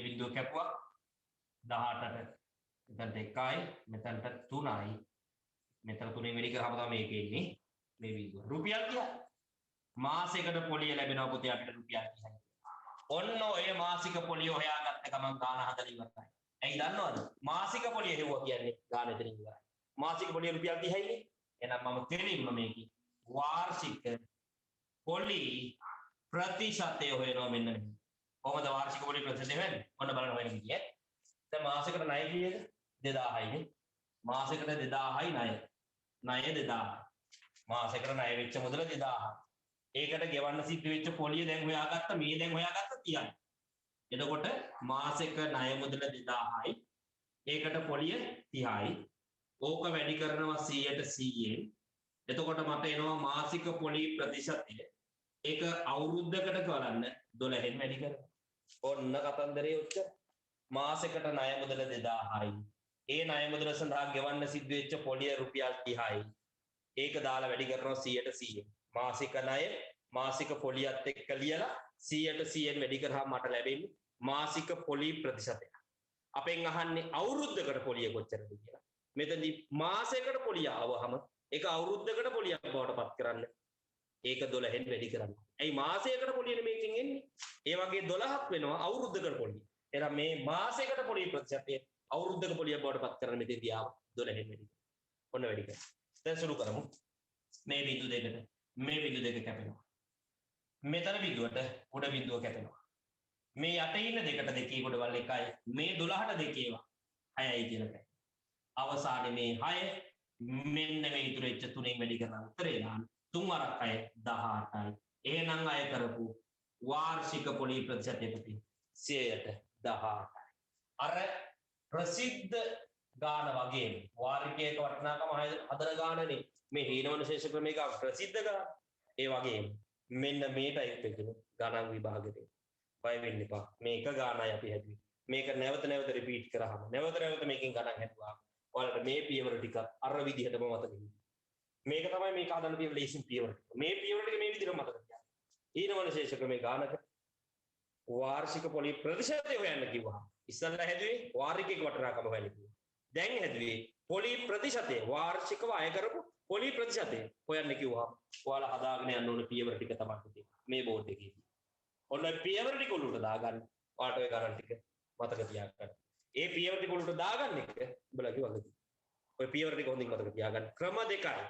බිඳුව කැපුවා 18ට. මෙතනට 1යි මෙතනට 3යි. මෙතන 3ෙන් වැඩි කරාම තමයි මේක එන්නේ. මේ බිඳුව. රුපියල් කියලා මාසයකට පොලිය ලැබෙනවා පුතේ අපිට රුපියල් 30යි. ඔන්න ඔය මාසික පොලිය හොයාගත්ත ගමන් ගාන හදලා ඉවරයි. ඇයි දන්නවද? මාසික පොලිය හෙව්වා කියන්නේ ගාන එතනින් ඉවරයි. මාසික පොලිය රුපියල් 30යිනේ. එහෙනම් මම තේරෙන්න මේකේ වාර්ෂික පොලි ප්‍රතිශතය හොයනවා මෙන්න මෙහෙම. කොහොමද වාර්ෂික පොලි ප්‍රතිශතය හොයන්නේ? ඔන්න බලන්න හොයන විදිය. දැන් මාසයකට ණය කීයද? 2000යිනේ. මාසයකට 2000යි ණය. ණය 2000. මාසයකට ණය වෙච්ච මුදල 2000. ඒකට ගෙවන්න සිද්ධ වෙච්ච පොලිය දැන් හොයාගත්ත මේ දැන් හොයාගත්ත තියන්න. එතකොට මාසෙක ණය මුදල 2000යි. ඒකට පොලිය 30යි. ඕක වැඩි කරනවා 100%ෙන්. එතකොට මට එනවා මාසික පොලි ප්‍රතිශතය. ඒක අවුරුද්දකට කරන්න 12න් වැඩි කරනවා. ඔන්න කතන්දරේ උත්තර. මාසෙකට ණය මුදල 2000යි. ඒ ණය මුදල සඳහා ගෙවන්න සිද්ධ වෙච්ච පොලිය රුපියල් 30යි. ඒක දාලා වැඩි කරනවා 100%. මාසික ණය මාසික පොලියත් එක්ක ලියලා 100%ෙන් වැඩි කරාම මට ලැබෙන්නේ මාසික පොලි ප්‍රතිශතය. අපෙන් අහන්නේ අවුරුද්දකට පොලිය කොච්චරද කියලා. මෙතනදී මාසයකට පොලිය ආවහම ඒක අවුරුද්දකට පොලියක් බවට පත් කරන්න. ඒක 12න් වැඩි කරන්න. ඇයි මාසයකට පොලියනේ මේකෙන් එන්නේ? ඒ වගේ 12ක් වෙනවා අවුරුද්දකට පොලිය. එහෙනම් මේ මාසයකට පොලිය ප්‍රතිශතය අවුරුද්දක පොලියක් බවට පත් කරන්න මෙතෙන්දී ආව 12න් වැඩි කරන්න. ඔන්න වැඩි කරන්න. දැන් සුළු කරමු. මේ බිඳු දෙකට මේ බිඳු දෙක කැපෙනවා. මෙතන බිඳුවට උඩ බිඳුව කැපෙනවා. මේ යට ඉන්න දෙකට දෙකේ ගොඩවල් එකයි. මේ 12ට දෙකේවා 6යි කියලා කියනවා. අවසානයේ මේ 6 මෙන්න මේ ඉතුරු වෙච්ච 3ෙන් වැඩි කරලා උත්තරේ දාන්න 3 වරක් 6 18යි. එහෙනම් අය කරපු වාර්ෂික පොලි ප්‍රතිශතය ප්‍රති 118යි. අර ප්‍රසිද්ධ ගාන වගේ වාර්ෂිකයක වටිනාකම හදන ගානනේ මේ හීනවන ශේෂ ක්‍රමයක ප්‍රසිද්ධ ගාන. ඒ වගේම මෙන්න මේ ටයිප් එකේ ගණන් විභාගෙදී බය වෙන්න එපා. මේක ගානයි අපි හැදුවේ. මේක නැවත නැවත රිපීට් කරාම නැවත නැවත මේකෙන් ගණන් හැදුවා. ඔයාලට මේ පියවර ටික අර විදිහටම මතක ඉන්නේ. මේක තමයි මේක හදන්න තියෙන ලේසිම පියවර ටික. මේ පියවර ටික මේ විදිහට මතක තියාගන්න. ඊළඟ ශේෂ ක්‍රමේ ගානක වාර්ෂික පොලි ප්‍රතිශතය හොයන්න කිව්වා. ඉස්සල්ලා හැදුවේ වාර්ෂික වටිනාකම හොයන්න කිව්වා. දැන් හැදුවේ පොලි ප්‍රතිශතය වාර්ෂිකව අය කරපු පොලි ප්‍රතිශතය හොයන්න කිව්වා. ඔයාලා හදාගෙන යන්න ඕන පියවර ටික තමයි පුතේ මේ බෝඩ් එකේ. ඔන්න පියවර ටික උඩට දාගන්න. පාට ඔය ගණන් ටික මතක තියාගන්න. ඒ පියවර ටික උඩට දාගන්න එක උඹලා කිව්වද? ඔය පියවර ටික හොඳින් මතක තියාගන්න. ක්‍රම දෙකයි.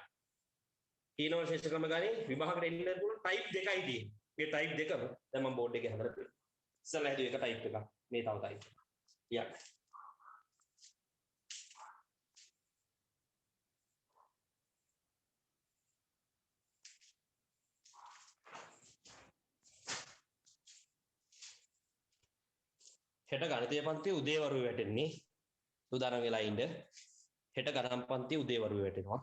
ඊනෝ ශේෂ ක්‍රම ගානේ විභාගකට එන්න පුළුවන් ටයිප් දෙකයි තියෙන්නේ. මේ ටයිප් දෙකම දැන් මම බෝඩ් එකේ හදලා තියෙනවා. ඉස්සෙල්ලා හැදුවේ එක ටයිප් එකක්. මේ තව ටයිප්. යක්. හෙට ගණිතය පන්තියේ උදේවරුේ වැටෙන්නේ. උදාහරණ වෙලා ඉන්න. හෙට ගණන් පන්තියේ උදේවරුේ වැටෙනවා.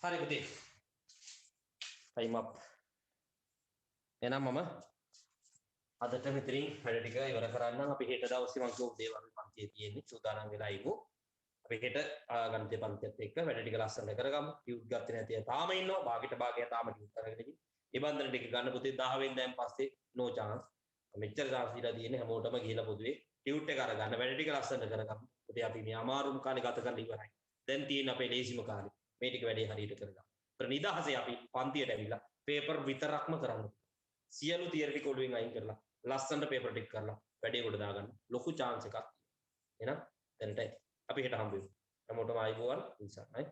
හරි පුතේ. time up. එහෙනම් මම අදට මෙතනින් වැඩ ටික ඉවර කරන්නම්. අපි හෙට දවසේ මම කිව්ව දේවල් පන්තියේ තියෙන්නේ සූදානම් වෙලා ඉමු. අපි හෙට ගණිතය පන්තියත් එක්ක වැඩ ටික ලස්සනට කරගමු. ටියුට් ගත්තේ නැති අය තාම ඉන්නවා. භාගයට භාගය තාම ටියුට් කරගෙන ඉන්නේ. නිබන්ධන ටික ගන්න පුතේ 10 වෙනිදාන් පස්සේ no chance. මෙච්චර chance දීලා තියෙන්නේ හැමෝටම ගිහිලා පොදුවේ ටියුට් එක අරගන්න වැඩ ටික ලස්සනට කරගමු. පුතේ අපි මේ අමාරුම කාලේ ගත කරලා ඉවරයි. දැන් තියෙන අපේ ලේසිම කාලේ. මේ ටික වැඩේ හරියට කරගමු. ඒතර නිදහසේ අපි පන්තියට ඇවිල්ලා පේපර් විතරක්ම කරන්න. සියලු තියරි ටික ඔළුවෙන් අයින් කරලා ලස්සනට පේපර් ටික කරලා වැඩේ කොට දාගන්න. ලොකු chance එකක්. එහෙනම් දැනට අපි හෙට හම්බ වෙමු. හැමෝටම ආයිබෝවන් ඉන්සන්නයි.